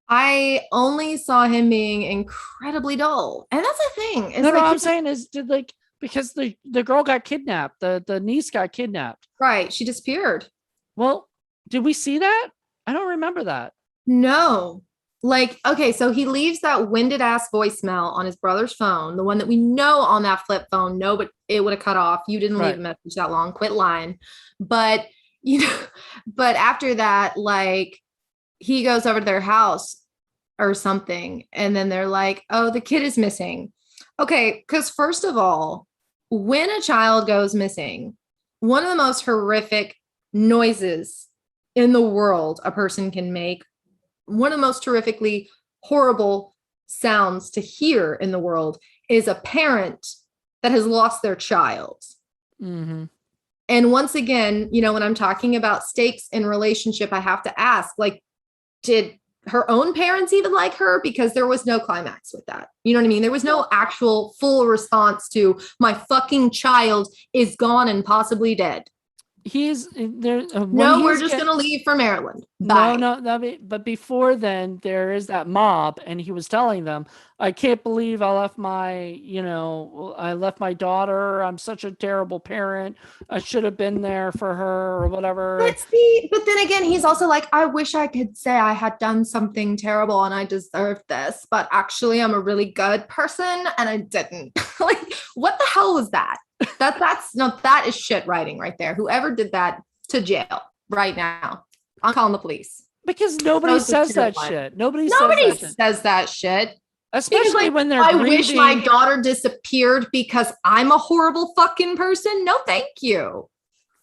I only saw him being incredibly dull. And that's the thing. No, It's no. like I'm saying is did like because the girl got kidnapped, the niece got kidnapped. right, she disappeared. Well, did we see that? I don't remember that. No. Like, okay, so he leaves that winded ass voicemail on his brother's phone, the one that we know on that flip phone. No, but it would have cut off. You didn't leave a Right. message that long. Quit lying. But, you know, but after that, like, he goes over to their house or something. And then they're like, oh, the kid is missing. Okay, because first of all, when a child goes missing, one of the most horrific noises in the world a person can make, one of the most terrifically horrible sounds to hear in the world, is a parent that has lost their child. Mm-hmm. And once again, when I'm talking about stakes in relationship, I have to ask, like, did her own parents even like her? Because there was no climax with that. You know what I mean? There was no actual full response to my fucking child is gone and possibly dead. He's there when No, we're he's just get going to leave for Maryland. no, Bye. no, but before then, there is that mob, and he was telling them, "I can't believe I left my daughter. I'm such a terrible parent. I should have been there for her, or whatever." But then again, he's also like, I wish I could say I had done something terrible and I deserved this, but actually I'm a really good person and I didn't. Like, what the hell was that? That's no, that is shit writing right there. Whoever did that, to jail right now. I'm calling the police. Because That nobody was the says shit that one. shit. Nobody says Nobody that shit, says that shit. Because, especially like, when they're I wish my grieving. daughter disappeared because I'm a horrible fucking person. No, thank you.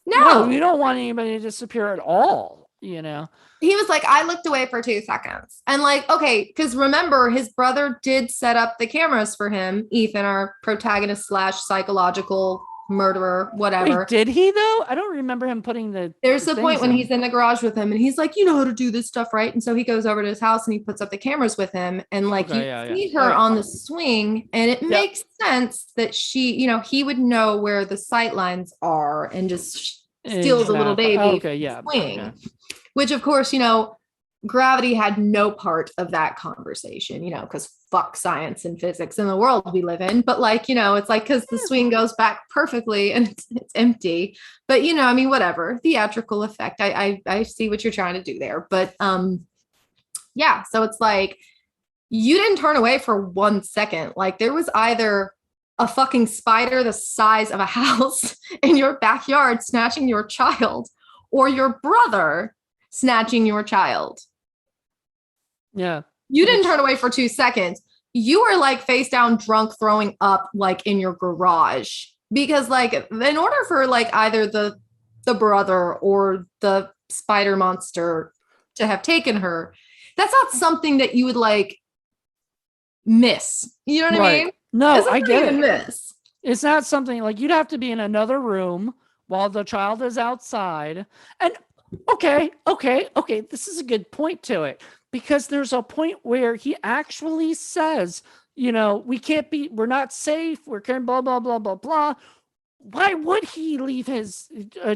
No, you No. don't want anybody to disappear at all. He was like, I looked away for 2 seconds. And, like, okay, because remember, his brother did set up the cameras for him, Ethan, our protagonist slash psychological murderer, Wait, whatever. did he though? I don't remember him putting There's the a point things when he's in. in the garage with him and he's like, you know how to do this stuff, right? And so he goes over to his house and he puts up the cameras with him. And, like, you Okay, yeah, yeah. see Oh her yeah. on the swing, and it Yep. makes sense that he would know where the sight lines are and just steal the little Exactly. baby Okay, from the yeah. Okay. swing, which, of course, gravity had no part of that conversation, because fuck science and physics in the world we live in. But, like, it's like, because the swing goes back perfectly and it's empty. But, I mean, whatever, theatrical effect. I see what you're trying to do there. But yeah, so it's like you didn't turn away for 1 second. Like, there was either a fucking spider the size of a house in your backyard snatching your child, or your brother snatching your child. Yeah. You didn't Which turn away for 2 seconds. You were, like, face down drunk, throwing up, like, in your garage. Because, like, in order for, like, either the brother or the spider monster to have taken her. That's not something that you would like miss. You know what I mean? No, It's I not get even it. miss. It's not something like you'd have to be in another room while the child is outside. And okay. This is a good point to it because there's a point where he actually says, we're not safe. We're carrying blah, blah, blah, blah, blah. Why would he leave his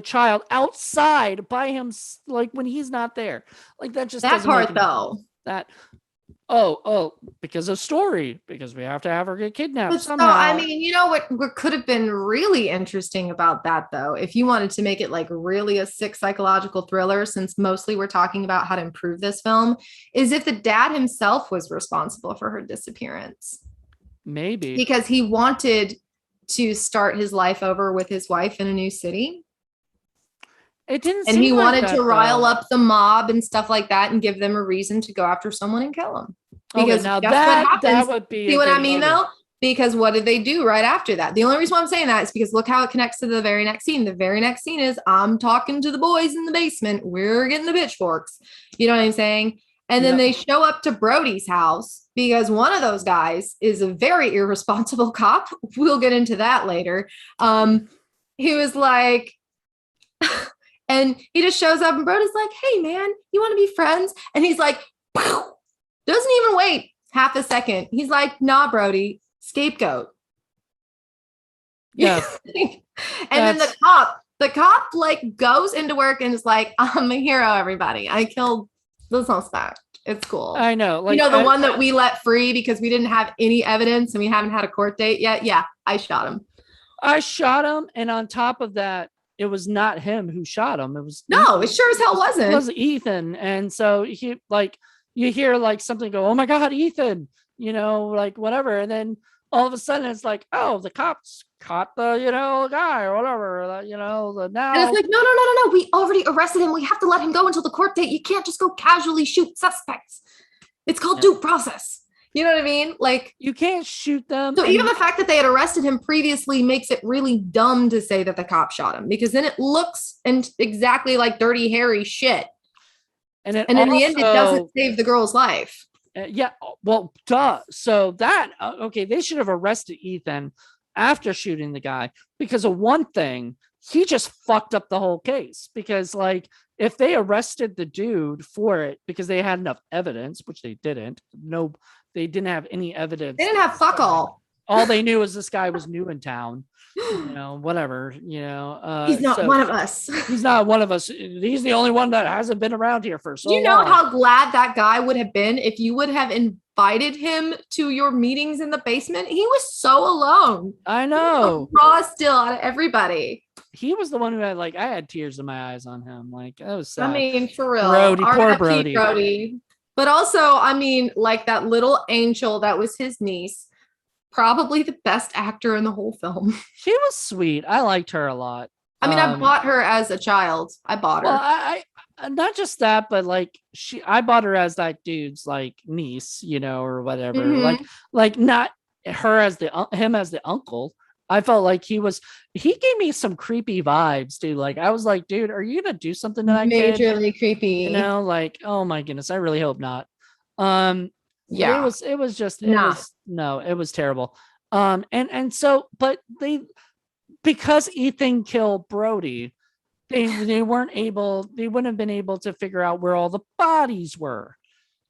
child outside by him, like when he's not there? Like that just That doesn't part make though. that. Oh, because of story, because we have to have her get kidnapped But so, somehow. I mean, you know what could have been really interesting about that, though, if you wanted to make it like really a sick psychological thriller, since mostly we're talking about how to improve this film, is if the dad himself was responsible for her disappearance. Maybe. Because he wanted to start his life over with his wife in a new city. It didn't And seem he like wanted that, to rile though. up the mob and stuff like that and give them a reason to go after someone and kill them. Because Okay, now guess what happens? that would be See a what I good mean, motive. though? Because what did they do right after that? The only reason why I'm saying that is because look how it connects to the very next scene. The very next scene is I'm talking to the boys in the basement. We're getting the pitchforks. You know what I'm saying? And then they show up to Brody's house because one of those guys is a very irresponsible cop. We'll get into that later. He was like, and he just shows up and Brody's like, hey, man, you want to be friends? And he's like, pow! Doesn't even wait half a second. He's like, nah, Brody, scapegoat. Yeah. And then the cop like goes into work and is like, I'm a hero, everybody. I killed the suspect. It's cool. I know. Like, the one that we let free because we didn't have any evidence and we haven't had a court date yet. Yeah, I shot him. And on top of that, it was not him who shot him. It was no, it sure as hell wasn't. It was Ethan. And so he like you hear like something go, oh my God, Ethan, like whatever. And then all of a sudden it's like, oh, the cops caught the, guy or whatever, now. And it's like, no. We already arrested him. We have to let him go until the court date. You can't just go casually shoot suspects. It's called due process. You know what I mean? Like you can't shoot them. So even the fact that they had arrested him previously makes it really dumb to say that the cop shot him because then it looks exactly like Dirty Harry shit. And in the end, it doesn't save the girl's life. Yeah. Well, duh. So that, okay, they should have arrested Ethan after shooting the guy because of one thing, he just fucked up the whole case because like if they arrested the dude for it because they had enough evidence, which they didn't, they didn't have any evidence. They didn't have fuck all. All they knew was this guy was new in town. Whatever, he's not one of us. He's not one of us. He's the only one that hasn't been around here for so long. You know how glad that guy would have been if you would have invited him to your meetings in the basement? He was so alone. I know. Raw still out of everybody. He was the one who had I had tears in my eyes on him. Like that was sad. I mean, for real. Poor Brody. But also, I mean, like that little angel that was his niece. Probably the best actor in the whole film. She was sweet. I liked her a lot. I mean, I bought her as a child. I bought her. Well, I not just that, but like I bought her as that dude's like niece, or whatever. Mm-hmm. Like not her as him as the uncle. I felt like he gave me some creepy vibes, dude. Like I was like, dude, are you gonna do something to that kid? Majorly creepy. Like, oh my goodness, I really hope not. Yeah, it was terrible. And so, but because Ethan killed Brody, they wouldn't have been able to figure out where all the bodies were.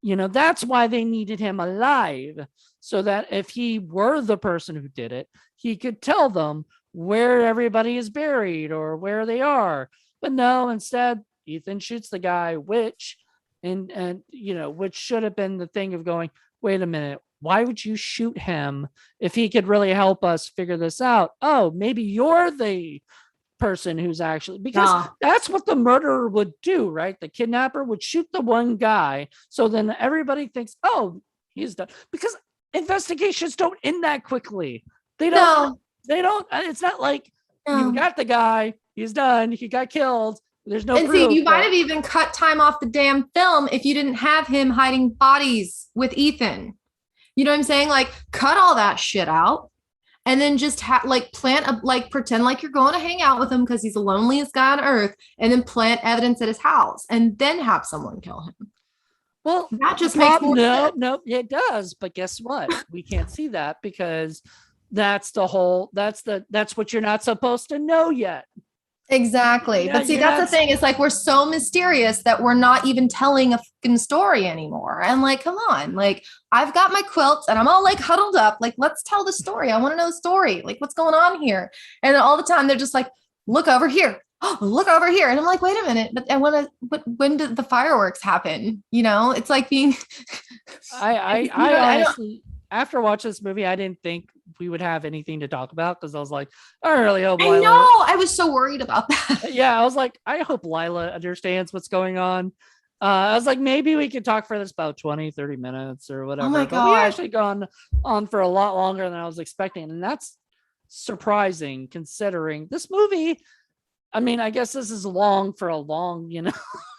That's why they needed him alive, so that if he were the person who did it, he could tell them where everybody is buried or where they are. But no, instead, Ethan shoots the guy, which should have been the thing of going, wait a minute, why would you shoot him if he could really help us figure this out? Oh, maybe you're the person who's actually, because that's what the murderer would do, right? The kidnapper would shoot the one guy. So then everybody thinks, oh, he's done. Because investigations don't end that quickly. They don't. It's not like you got the guy, he's done, he got killed. There's no proof. See, you might have even cut time off the damn film if you didn't have him hiding bodies with Ethan. You know what I'm saying? Like, cut all that shit out and then just pretend like you're going to hang out with him because he's the loneliest guy on earth, and then plant evidence at his house and then have someone kill him. Well, that just makes more sense. No, it does. But guess what? We can't see that because that's what you're not supposed to know yet. Exactly. But see, that's the thing. It's like we're so mysterious that we're not even telling a fucking story anymore. And like, come on, like I've got my quilts and I'm all like huddled up. Like, let's tell the story. I want to know the story. Like, what's going on here? And then all the time they're just like, look over here. Oh, look over here. And I'm like, wait a minute. But when did the fireworks happen? You know, it's like being I honestly, after watching this movie, I didn't think we would have anything to talk about because I was like, I really hope Lila. I know. I was so worried about that. Yeah, I was like, I hope Lila understands what's going on. I was like, maybe we could talk for this about 20, 30 minutes or whatever. Oh my God. But we actually gone on for a lot longer than I was expecting. And that's surprising considering this movie. I mean, I guess this is long for a long,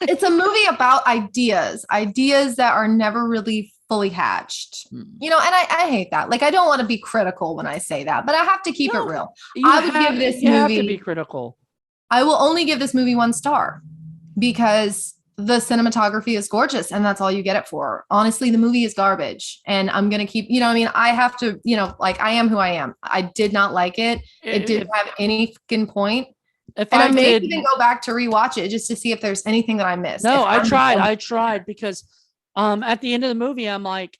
It's a movie about ideas that are never really fully hatched, and I hate that. Like, I don't want to be critical when I say that, but I have to keep it real. I would give this movie, have to be critical. I will only give this movie 1 star because the cinematography is gorgeous and that's all you get it for. Honestly, the movie is garbage and I'm going to keep, I have to, like I am who I am. I did not like it. It didn't have any fucking point. And I may even go back to rewatch it just to see if there's anything that I missed. No, I tried because at the end of the movie, I'm like,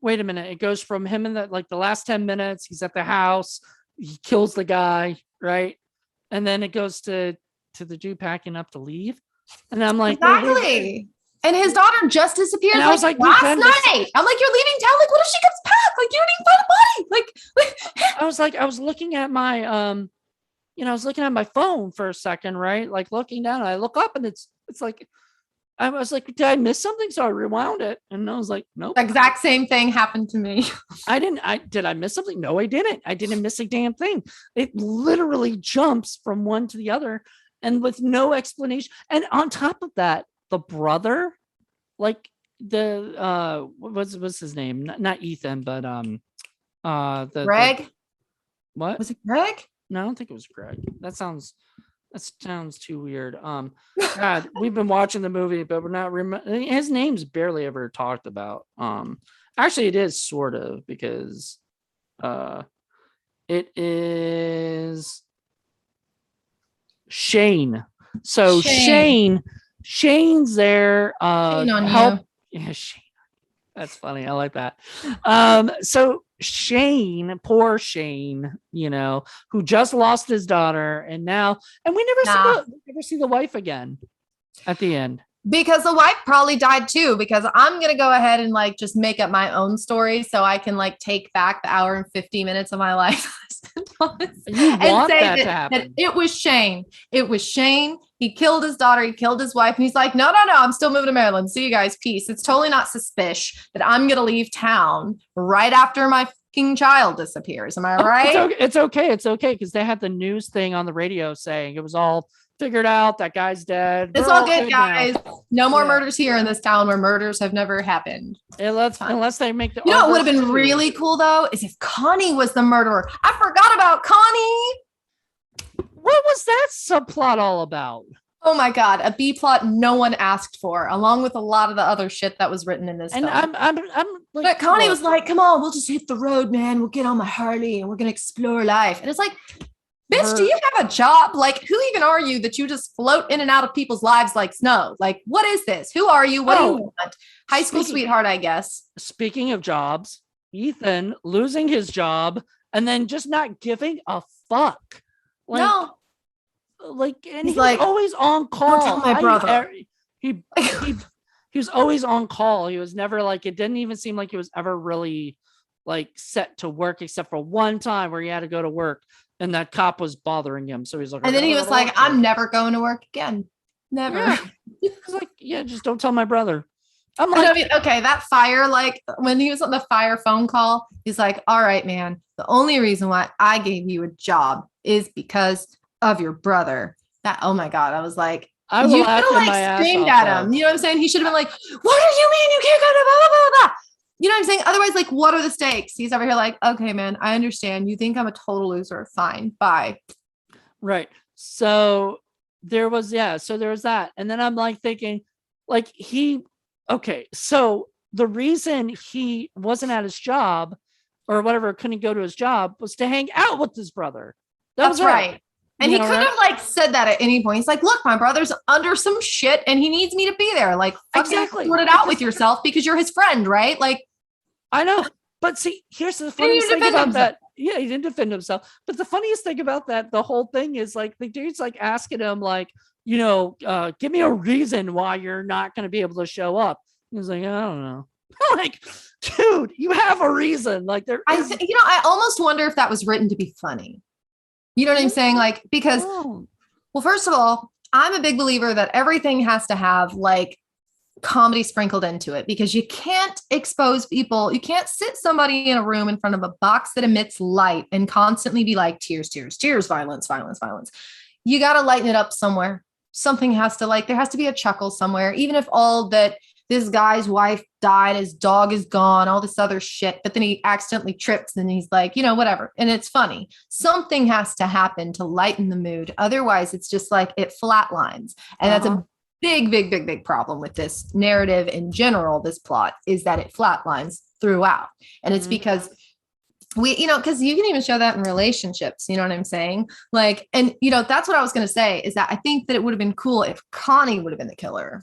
wait a minute. It goes from him in the last 10 minutes, he's at the house, he kills the guy, right? And then it goes to the dude packing up to leave. And I'm like, exactly. And his daughter just disappeared last night. I'm like, you're leaving town? Like, what if she comes back? Like, you didn't even find a body. I was looking at my I was looking at my phone for a second, right? Like looking down, and I look up and it's like, I was like, did I miss something? So I rewound it and I was like, nope. The exact same thing happened to me. Did I miss something? No, I didn't. I didn't miss a damn thing. It literally jumps from one to the other and with no explanation. And on top of that, the brother, like what's his name? Not Ethan, but Greg. What was it? Greg? No, I don't think it was Greg. That sounds too weird. God, we've been watching the movie, but we're not his name's barely ever talked about. Actually, it is sort of because it is Shane. So Shane's there. Shane on help. You. Yeah, Shane. That's funny. I like that. So Shane, poor Shane, who just lost his daughter, and we never see the wife again at the end. Because the wife probably died too, because I'm going to go ahead and just make up my own story so I can take back the hour and 50 minutes of my life and say that it was Shane. It was Shane. He killed his daughter. He killed his wife. And he's like, no, I'm still moving to Maryland. See you guys. Peace. It's totally not suspicious that I'm going to leave town right after my fucking child disappears. Am I right? It's okay. It's okay. Because they had the news thing on the radio saying it was all figured out. That guy's dead. It's all good, guys. No more murders here in this town where murders have never happened. Unless they make the. What would have been really cool though is if Connie was the murderer. I forgot about Connie. What was that subplot all about? Oh my God, a B plot no one asked for, along with a lot of the other shit that was written in this. And film. I'm but Connie was like, "Come on, we'll just hit the road, man. We'll get on my Harley and we're gonna explore life." And it's like, bitch, do you have a job? Like, who even are you that you just float in and out of people's lives like snow? Like, what is this? Who are you? What do you want? High school sweetheart, I guess. Speaking of jobs, Ethan losing his job and then just not giving a fuck. And he's like, always on call. Don't tell my brother. He was always on call. He was never it didn't even seem like he was ever really set to work except for one time where he had to go to work and that cop was bothering him. So he's like, and then he was like, I'm never going to work again. Never. Yeah. He's like, yeah, just don't tell my brother. I'm like, okay, that fire, when he was on the fire phone call, he's like, all right, man, the only reason why I gave you a job is because of your brother. Oh my God. I was like, you should have screamed at him. You know what I'm saying? He should have been like, what do you mean you can't go to blah, blah, blah, blah. You know what I'm saying? Otherwise, like, what are the stakes? He's over here like, okay, man, I understand. You think I'm a total loser. Fine. Bye. Right. So there was that. And then I'm like thinking, like, okay, so the reason he wasn't at his job or whatever, couldn't go to his job, was to hang out with his brother. That's right. And he could right? have like said that at any point. He's like, look, my brother's under some shit and he needs me to be there. Like, Exactly. Sort it out with yourself because you're his friend, right? Like, I know. But see, here's the funniest thing about that. Yeah, he didn't defend himself. But the funniest thing about that, the whole thing is like the dude's like asking him, like, give me a reason why you're not going to be able to show up. He's like, I don't know. Like, dude, you have a reason. Like, I almost wonder if that was written to be funny. You know what I'm saying? Like, because, well, first of all, I'm a big believer that everything has to have like comedy sprinkled into it, because you can't expose people. You can't sit somebody in a room in front of a box that emits light and constantly be like, tears, tears, tears, violence, violence, violence. You got to lighten it up somewhere. Something has to, like, there has to be a chuckle somewhere, even if all that this guy's wife died, his dog is gone, all this other shit, but then he accidentally trips and he's like, whatever. And it's funny. Something has to happen to lighten the mood. Otherwise, it's just like it flatlines. And that's a big, big, big, big problem with this narrative in general. This plot is that it flatlines throughout. And it's because because you can even show that in relationships, you know what I'm saying? Like, and that's what I was going to say, is that I think that it would have been cool if Connie would have been the killer.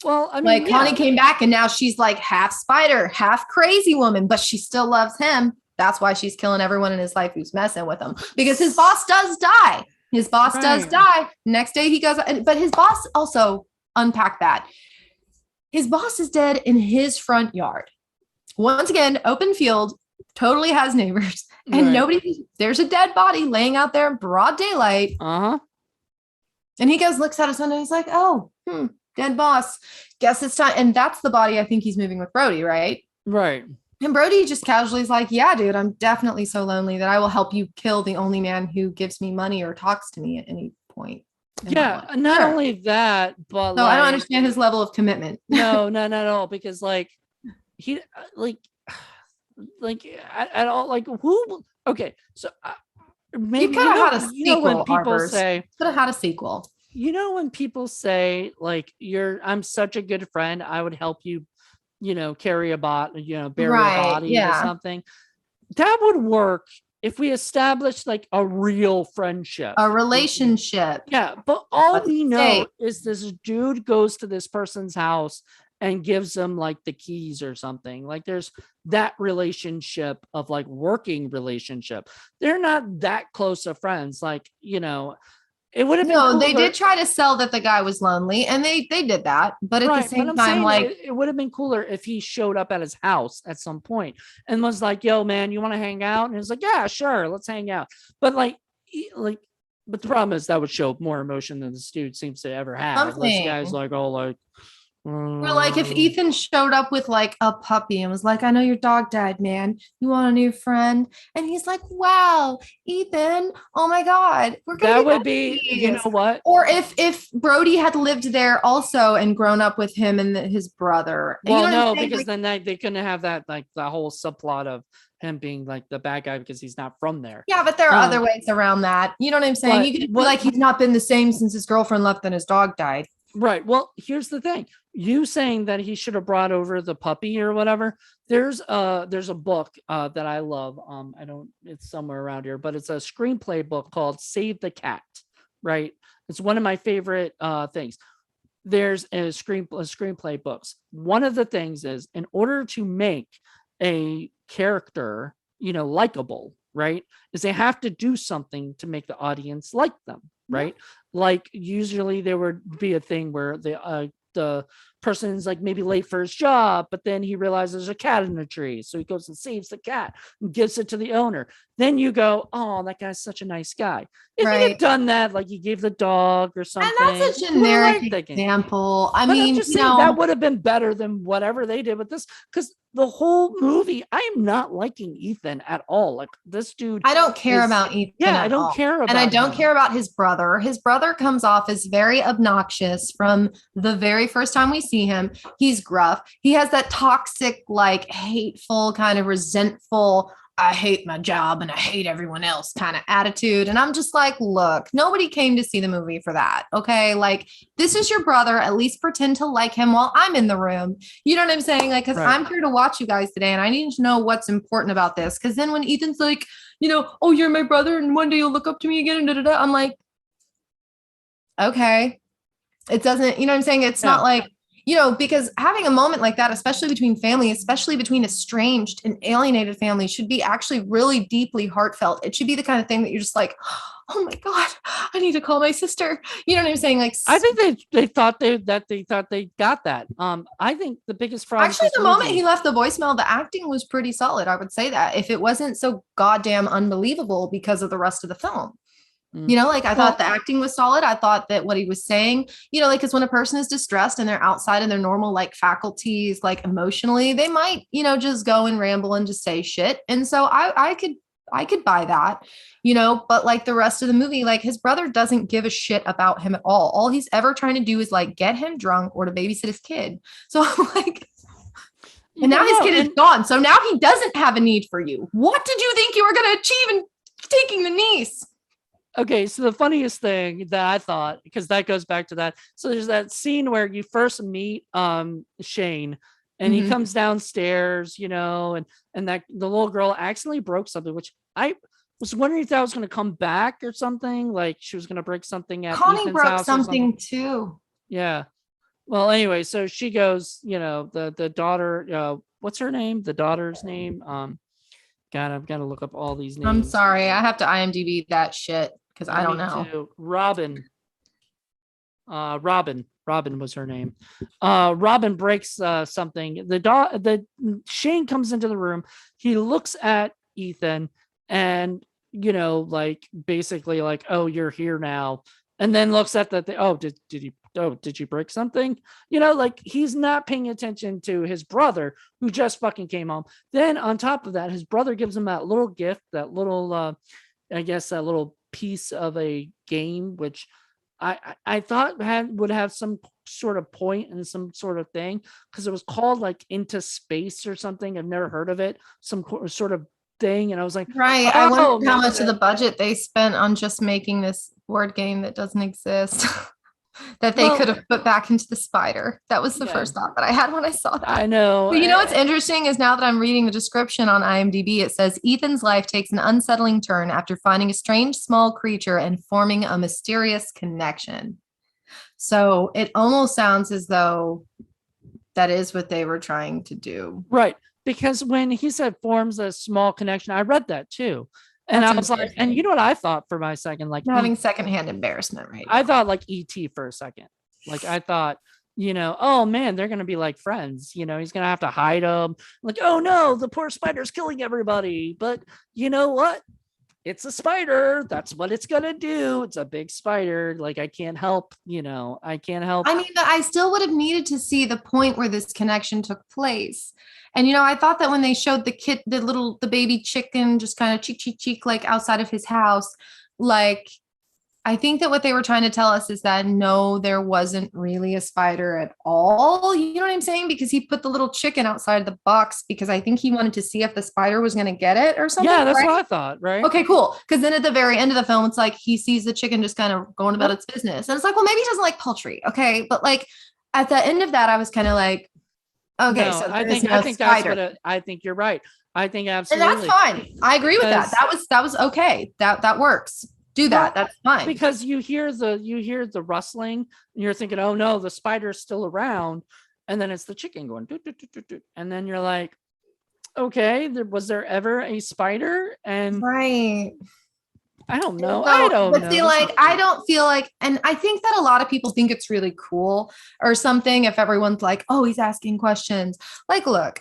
Well, I mean, like Connie came back and now she's like half spider, half crazy woman, but she still loves him. That's why she's killing everyone in his life who's messing with him, because his boss does die. His boss does die. Next day he goes, but his boss also, unpack that. His boss is dead in his front yard. Once again, open field, totally has neighbors, and there's a dead body laying out there in broad daylight. And he goes, looks at his son, and he's like, oh, dead boss. Guess it's time. And that's the body I think he's moving with Brody, right? Right. And Brody just casually is like, yeah, dude, I'm definitely so lonely that I will help you kill the only man who gives me money or talks to me at any point. Yeah, not only that, but I don't understand his level of commitment. No, not at all. Because like he at all, like who? Okay, so maybe you could have had a sequel. When people Arbors. say could have had a sequel. When people say like I'm such a good friend, I would help you, carry a bury a body or something. That would work if we established like a real friendship, a relationship. Yeah, but all we know is this dude goes to this person's house and gives them like the keys or something. Like there's that relationship of like working relationship. They're not that close of friends. Like, it would have been cooler. They did try to sell that the guy was lonely, and they did that. But at the same time, like it would have been cooler if he showed up at his house at some point and was like, yo, man, you want to hang out? And he's like, yeah, sure, let's hang out. But but the problem is that would show more emotion than this dude seems to ever have. This guy's like, oh, like, or like if Ethan showed up with like a puppy and was like, I know your dog died, man. You want a new friend? And he's like, wow, Ethan, oh my God. That would be, you know what? Or if Brody had lived there also and grown up with him and his brother. Well, no, because then they couldn't have that, like the whole subplot of him being like the bad guy because he's not from there. Yeah, but there are other ways around that. You know what I'm saying? You could be like, he's not been the same since his girlfriend left and his dog died. Right. Well, here's the thing. You saying that he should have brought over the puppy or whatever. There's a book that I love. It's somewhere around here, but it's a screenplay book called Save the Cat. Right. It's one of my favorite things. There's a screenplay books. One of the things is, in order to make a character, likable, right, is they have to do something to make the audience like them. Right. Like usually there would be a thing where the person's like maybe late for his job, but then he realizes there's a cat in the tree. So he goes and saves the cat and gives it to the owner. Then you go, oh, that guy's such a nice guy. If he had done that, like he gave the dog or something. And that's a generic example. I mean, I'm just saying that would have been better than whatever they did with this, because the whole movie, I am not liking Ethan at all. Like this dude, I don't care about Ethan. Yeah, I don't care about, and I don't care about his brother. His brother comes off as very obnoxious from the very first time we see him, he's gruff. He has that toxic, like hateful, kind of resentful, I hate my job and I hate everyone else kind of attitude. And I'm just like, look, nobody came to see the movie for that. Okay. Like, this is your brother. At least pretend to like him while I'm in the room. You know what I'm saying? Like, because Right. I'm here to watch you guys today and I need to know what's important about this. Because then when Ethan's like, oh, you're my brother and one day you'll look up to me again, and I'm like, okay. It doesn't, you know what I'm saying? It's not like, because having a moment like that, especially between family, especially between estranged and alienated families, should be actually really deeply heartfelt. It should be the kind of thing that you're just like, oh my God, I need to call my sister. You know what I'm saying? Like, I think they thought they got that. I think the biggest problem actually, the moment he left the voicemail, the acting was pretty solid. I would say that, if it wasn't so goddamn unbelievable because of the rest of the film. Like, I thought the acting was solid. I thought that what he was saying, like, because when a person is distressed and they're outside of their normal, like, faculties, like, emotionally, they might, just go and ramble and just say shit. And so I could buy that, but like the rest of the movie, like, his brother doesn't give a shit about him at all. All he's ever trying to do is like get him drunk or to babysit his kid. So I'm like, and now his kid is gone. So now he doesn't have a need for you. What did you think you were going to achieve in taking the niece? Okay, so the funniest thing that I thought, because that goes back to that. So there's that scene where you first meet Shane and he comes downstairs, and that the little girl accidentally broke something, which I was wondering if that was going to come back or something. Like she was going to break something at Connie Ethan's broke house something too. Yeah. Well, anyway, so she goes, the daughter, what's her name? The daughter's name. God, I've got to look up all these names. I'm sorry, I have to IMDb that shit because I don't know. Too. Robin was her name. Robin breaks something. The Shane comes into the room. He looks at Ethan and like basically like, oh, you're here now, and then looks at the oh, did you break something? Like he's not paying attention to his brother who just fucking came home. Then on top of that, his brother gives him that little gift, that little I guess that little piece of a game, which I thought would have some sort of point and some sort of thing, because it was called like Into Space or something. I've never heard of it. Some sort of thing, and I was like, right. I wonder how much of the budget they spent on just making this board game that doesn't exist. That they could have put back into the spider. That was the first thought that I had when I saw that. I know. But what's interesting is now that I'm reading the description on IMDb, it says Ethan's life takes an unsettling turn after finding a strange small creature and forming a mysterious connection. So it almost sounds as though that is what they were trying to do. Right. Because when he said forms a small connection, I read that too. And I was like, and you know what I thought for my second? Like, I'm having secondhand embarrassment right now. I thought like E.T. for a second. Like I thought, oh man, they're going to be like friends. He's going to have to hide them. Like, oh no, the poor spider's killing everybody. But you know what? It's a spider. That's what it's going to do. It's a big spider. Like I can't help, I can't help. I mean, but I still would have needed to see the point where this connection took place. And, I thought that when they showed the baby chicken just kind of cheek, like outside of his house, like, I think that what they were trying to tell us is that no, there wasn't really a spider at all. You know what I'm saying? Because he put the little chicken outside the box because I think he wanted to see if the spider was going to get it or something. Yeah, that's what I thought. Right. Okay, cool. Because then at the very end of the film, it's like he sees the chicken just kind of going about its business. And it's like, well, maybe he doesn't like poultry. Okay. But like at the end of that, I was kind of like, okay, no, so I think that's what I think you're right. I think absolutely. And that's fine. I agree with that. That was okay. That works. Do that. That's fine. Because you hear the rustling and you're thinking, oh no, the spider's still around. And then it's the chicken going, doo, doo, doo, doo, doo. And then you're like, okay, was there ever a spider? And right. I don't know. So, I don't know. I don't feel like, and I think that a lot of people think it's really cool or something if everyone's like, oh, he's asking questions. Like, look,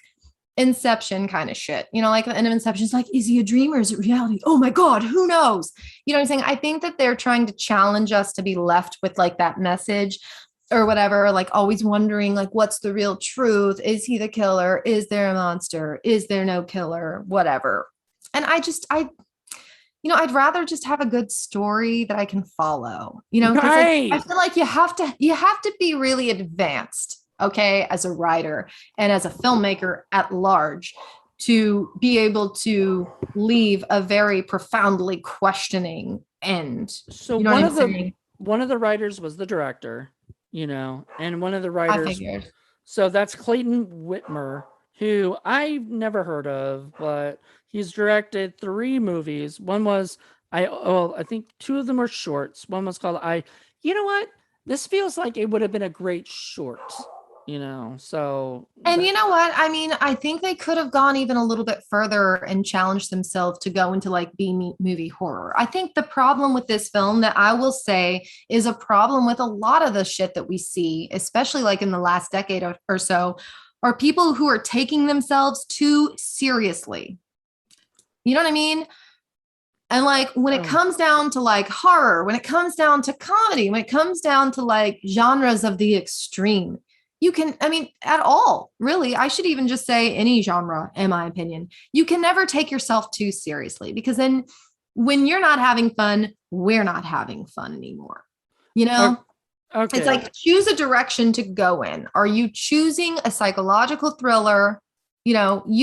Inception kind of shit, like the end of Inception is like, is he a dream or is it reality? Oh my God, who knows? You know what I'm saying? I think that they're trying to challenge us to be left with like that message or whatever, like always wondering like, what's the real truth? Is he the killer? Is there a monster? Is there no killer? Whatever. And I'd rather just have a good story that I can follow, Right. I feel like you have to be really advanced okay, as a writer and as a filmmaker at large, to be able to leave a very profoundly questioning end. So You know what I'm saying? one of the writers was the director, and one of the I writers. figured. So that's Clayton Whitmer, who I've never heard of, but he's directed 3 movies. One was I think 2 of them were shorts. One was called I. You know what? This feels like it would have been a great short. So And you know what? I mean, I think they could have gone even a little bit further and challenged themselves to go into like B movie horror. I think the problem with this film, that I will say is a problem with a lot of the shit that we see, especially like in the last decade or so, are people who are taking themselves too seriously. You know what I mean? And like when it comes down to like horror, when it comes down to comedy, when it comes down to like genres of the extreme, you can, I mean, at all, really, I should even just say any genre, in my opinion. You can never take yourself too seriously, because then when you're not having fun, we're not having fun anymore. You know? Okay. It's like, choose a direction to go in. Are you choosing a psychological thriller? You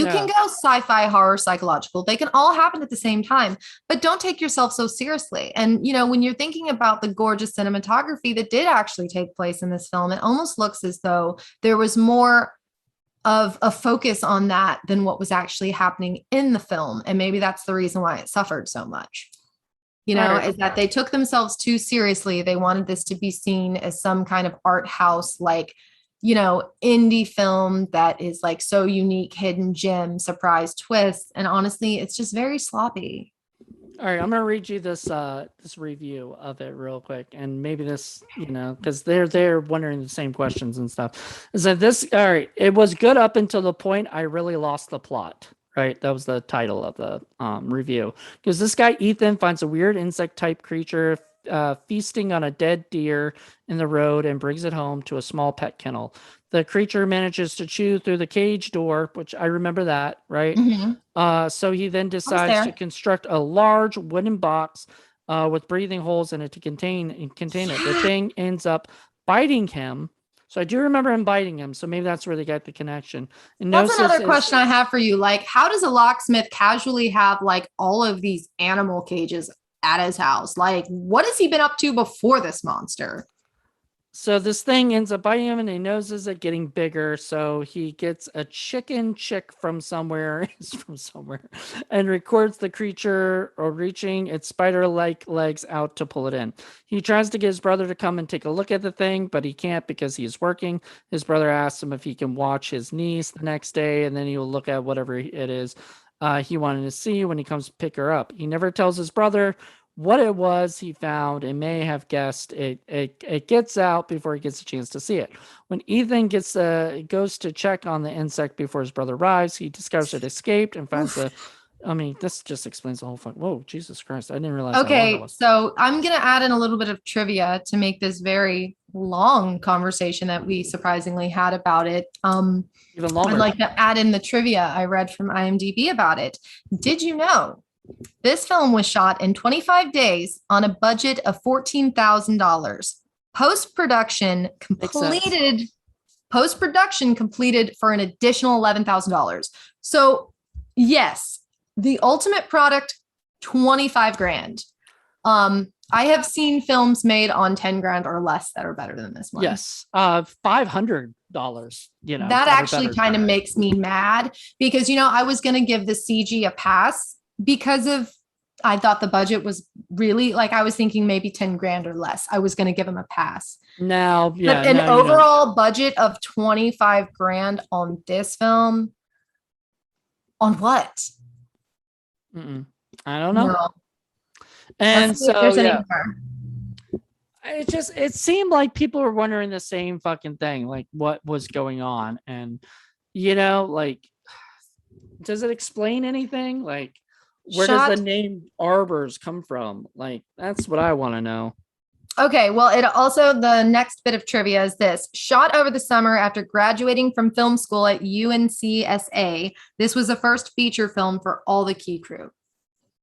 can go sci-fi, horror, psychological. They can all happen at the same time, but don't take yourself so seriously. And, when you're thinking about the gorgeous cinematography that did actually take place in this film, it almost looks as though there was more of a focus on that than what was actually happening in the film. And maybe that's the reason why it suffered so much. Is that they took themselves too seriously. They wanted this to be seen as some kind of art house, like, indie film that is like so unique, hidden gem, surprise twist. And honestly, it's just very sloppy. All right, I'm gonna read you this review of it real quick, and maybe this, because they're wondering the same questions and stuff. Is that this? All right, it was good up until the point I really lost the plot. Right, that was the title of the review. Because this guy Ethan finds a weird insect-type creature feasting on a dead deer in the road and brings it home to a small pet kennel. The creature manages to chew through the cage door, which I remember that, right? Mm-hmm. So he then decides to construct a large wooden box with breathing holes in it to contain it. The thing ends up biting him. So I do remember him biting him. So maybe that's where they got the connection. And that's another question I have for you. Like, how does a locksmith casually have like all of these animal cages at his house? Like, what has he been up to before this monster? So this thing ends up biting him, and he notices it getting bigger. So he gets a chick from somewhere, and records the creature or reaching its spider-like legs out to pull it in. He tries to get his brother to come and take a look at the thing, but he can't because he's working. His brother asks him if he can watch his niece the next day, and then he will look at whatever it is he wanted to see when he comes to pick her up. He never tells his brother what it was he found and may have guessed it gets out before he gets a chance to see it. When Ethan goes to check on the insect before his brother arrives, he discovers it escaped and finds this just explains the whole thing. Whoa, Jesus Christ. I didn't realize how long it was. So I'm going to add in a little bit of trivia to make this very long conversation that we surprisingly had about it. Even longer. I'd like to add in the trivia I read from IMDb about it. Did you know this film was shot in 25 days on a budget of $14,000? Post-production completed for an additional $11,000. So yes, the ultimate product, 25 grand. I have seen films made on 10 grand or less that are better than this one. Yes. $500, that actually kind of makes me mad because, I was going to give the CG a pass because I thought the budget was really like, I was thinking maybe 10 grand or less. I was going to give him a pass. Now, yeah. But an overall budget of 25 grand on this film. On what? I don't know. No. And so, yeah. It seemed like people were wondering the same fucking thing, like what was going on. And, like, does it explain anything? Like, where does the name Arbors come from? Like, that's what I want to know. Okay, well, it also, the next bit of trivia is this. Shot over the summer after graduating from film school at UNCSA, this was the first feature film for all the key crew.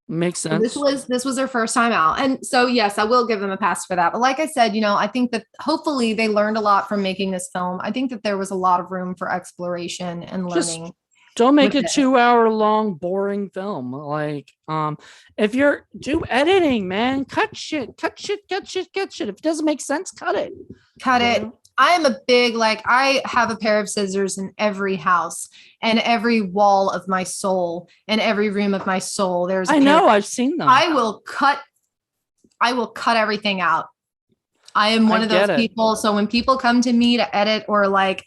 Makes So this sense. was this was their first time out. And so yes, I will give them a pass for that. But like I said, I think that hopefully they learned a lot from making this film. I think that there was a lot of room for exploration and Just learning don't make with a this. 2 hour long boring film. Like, if you're do editing, man, cut shit. If it doesn't make sense, cut it. Cut You it. know? I am a big, like, I have a pair of scissors in every house and every wall of my soul and every room of my soul. There's a I pair. know, I've seen them. I will cut, I will cut everything out. I am I one of those get it. people. So when people come to me to edit or like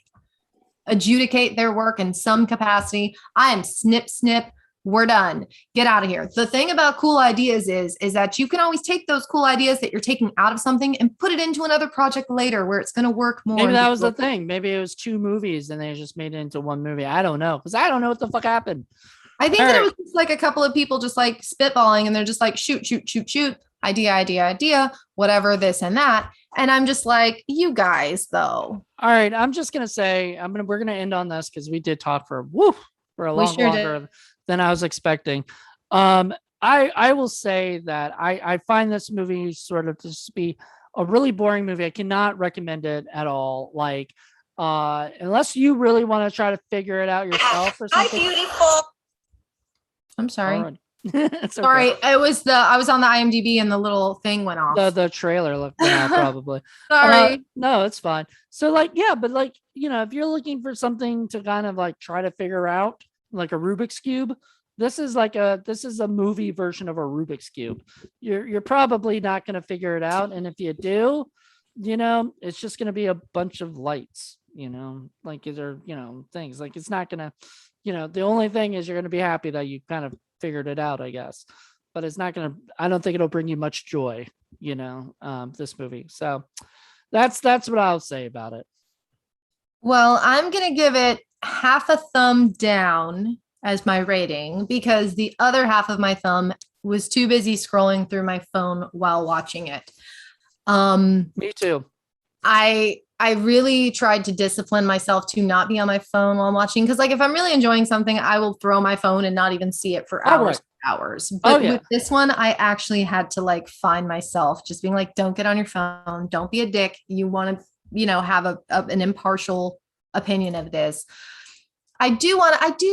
adjudicate their work in some capacity, I am snip, snip. We're done. Get out of here. The thing about cool ideas is that you can always take those cool ideas that you're taking out of something and put it into another project later where it's going to work more. Maybe And that was the thing. Maybe it was 2 movies and they just made it into one movie. I don't know, because I don't know what the fuck happened. I think All that it right. was just like a couple of people just like spitballing and they're just like shoot, shoot, shoot, shoot, idea, whatever, this and that. And I'm just like, you guys, though. All right. I'm just gonna say we're gonna end on this because we did talk for a We long sure did. longer than I was expecting. I will say that I find this movie sort of just be a really boring movie. I cannot recommend it at all. Like, unless you really want to try to figure it out yourself or Hi, something. beautiful. I'm sorry. All right. It's okay. Sorry. It was I was on the IMDb and the little thing went off. The trailer looked out probably. Sorry. No, it's fine. So like, yeah, but like, if you're looking for something to kind of like try to figure out like a Rubik's cube, this is a movie version of a Rubik's cube. You're probably not going to figure it out, and if you do, it's just going to be a bunch of lights, like they're, things like it's not going to, the only thing is you're going to be happy that you kind of figured it out, I guess, but it's not going to, I don't think it'll bring you much joy, this movie. So that's what I'll say about it. Well, I'm going to give it half a thumb down as my rating because the other half of my thumb was too busy scrolling through my phone while watching it. Me too. I really tried to discipline myself to not be on my phone while I'm watching because like if I'm really enjoying something, I will throw my phone and not even see it for hours. Right. Hours. But with this one, I actually had to like find myself just being like, don't get on your phone. Don't be a dick. You want to, have an impartial opinion of this. I do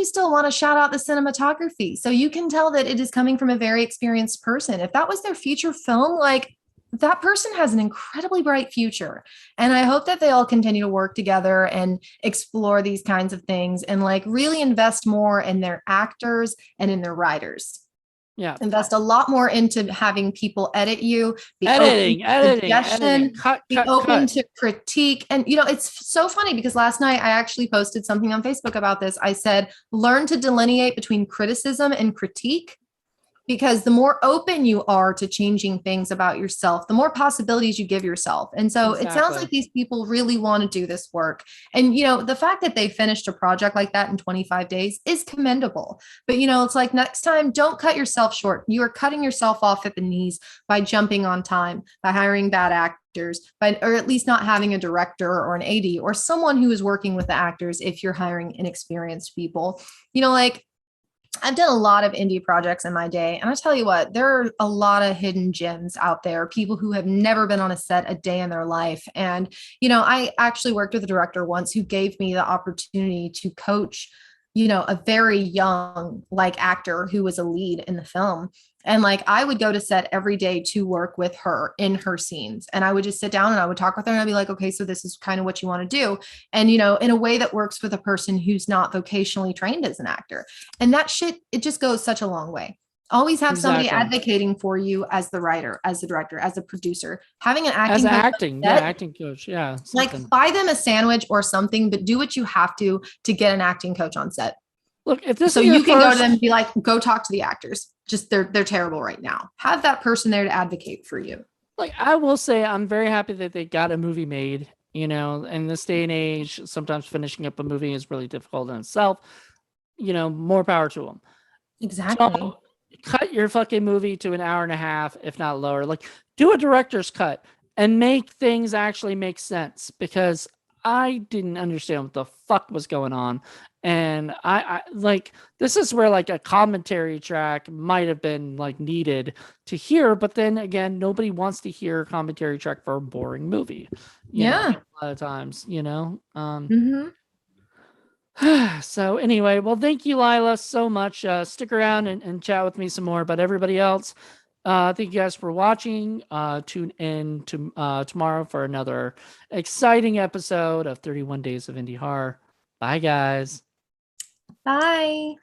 still want to shout out the cinematography. So you can tell that it is coming from a very experienced person. If that was their feature film, like that person has an incredibly bright future. And I hope that they all continue to work together and explore these kinds of things and like really invest more in their actors and in their writers. Yeah. Invest a lot more into having people edit you, be editing, cut to critique. And it's so funny because last night I actually posted something on Facebook about this. I said, learn to delineate between criticism and critique. Because the more open you are to changing things about yourself, the more possibilities you give yourself. And so It sounds like these people really want to do this work. And, the fact that they finished a project like that in 25 days is commendable. But, it's like next time, don't cut yourself short. You are cutting yourself off at the knees by jumping on time, by hiring bad actors, or at least not having a director or an AD or someone who is working with the actors if you're hiring inexperienced people. I've done a lot of indie projects in my day. And I tell you what, there are a lot of hidden gems out there, people who have never been on a set a day in their life. And, I actually worked with a director once who gave me the opportunity to coach, a very young actor who was a lead in the film. And I would go to set every day to work with her in her scenes. And I would just sit down and I would talk with her and I'd be like, okay, so this is kind of what you want to do. And, in a way that works with a person who's not vocationally trained as an actor. And that shit, it just goes such a long way. Always have somebody advocating for you as the writer, as the director, as the producer, having an acting coach. Yeah. Like buy them a sandwich or something, but do what you have to get an acting coach on set. Look, if this so you can go to them and be like, go talk to the actors. Just they're terrible right now. Have that person there to advocate for you. Like I will say, I'm very happy that they got a movie made. In this day and age, sometimes finishing up a movie is really difficult in itself. More power to them. Exactly. So, cut your fucking movie to an hour and a half, if not lower. Like do a director's cut and make things actually make sense because I didn't understand what the fuck was going on. And I like, this is where like a commentary track might have been like needed to hear, but then again, nobody wants to hear a commentary track for a boring movie, Yeah. a lot of times, Hmm. So anyway, well, thank you, Lila, so much. Stick around and chat with me some more. But everybody else, thank you guys for watching. Tune in to tomorrow for another exciting episode of 31 Days of Indie Horror. Bye, guys. Bye.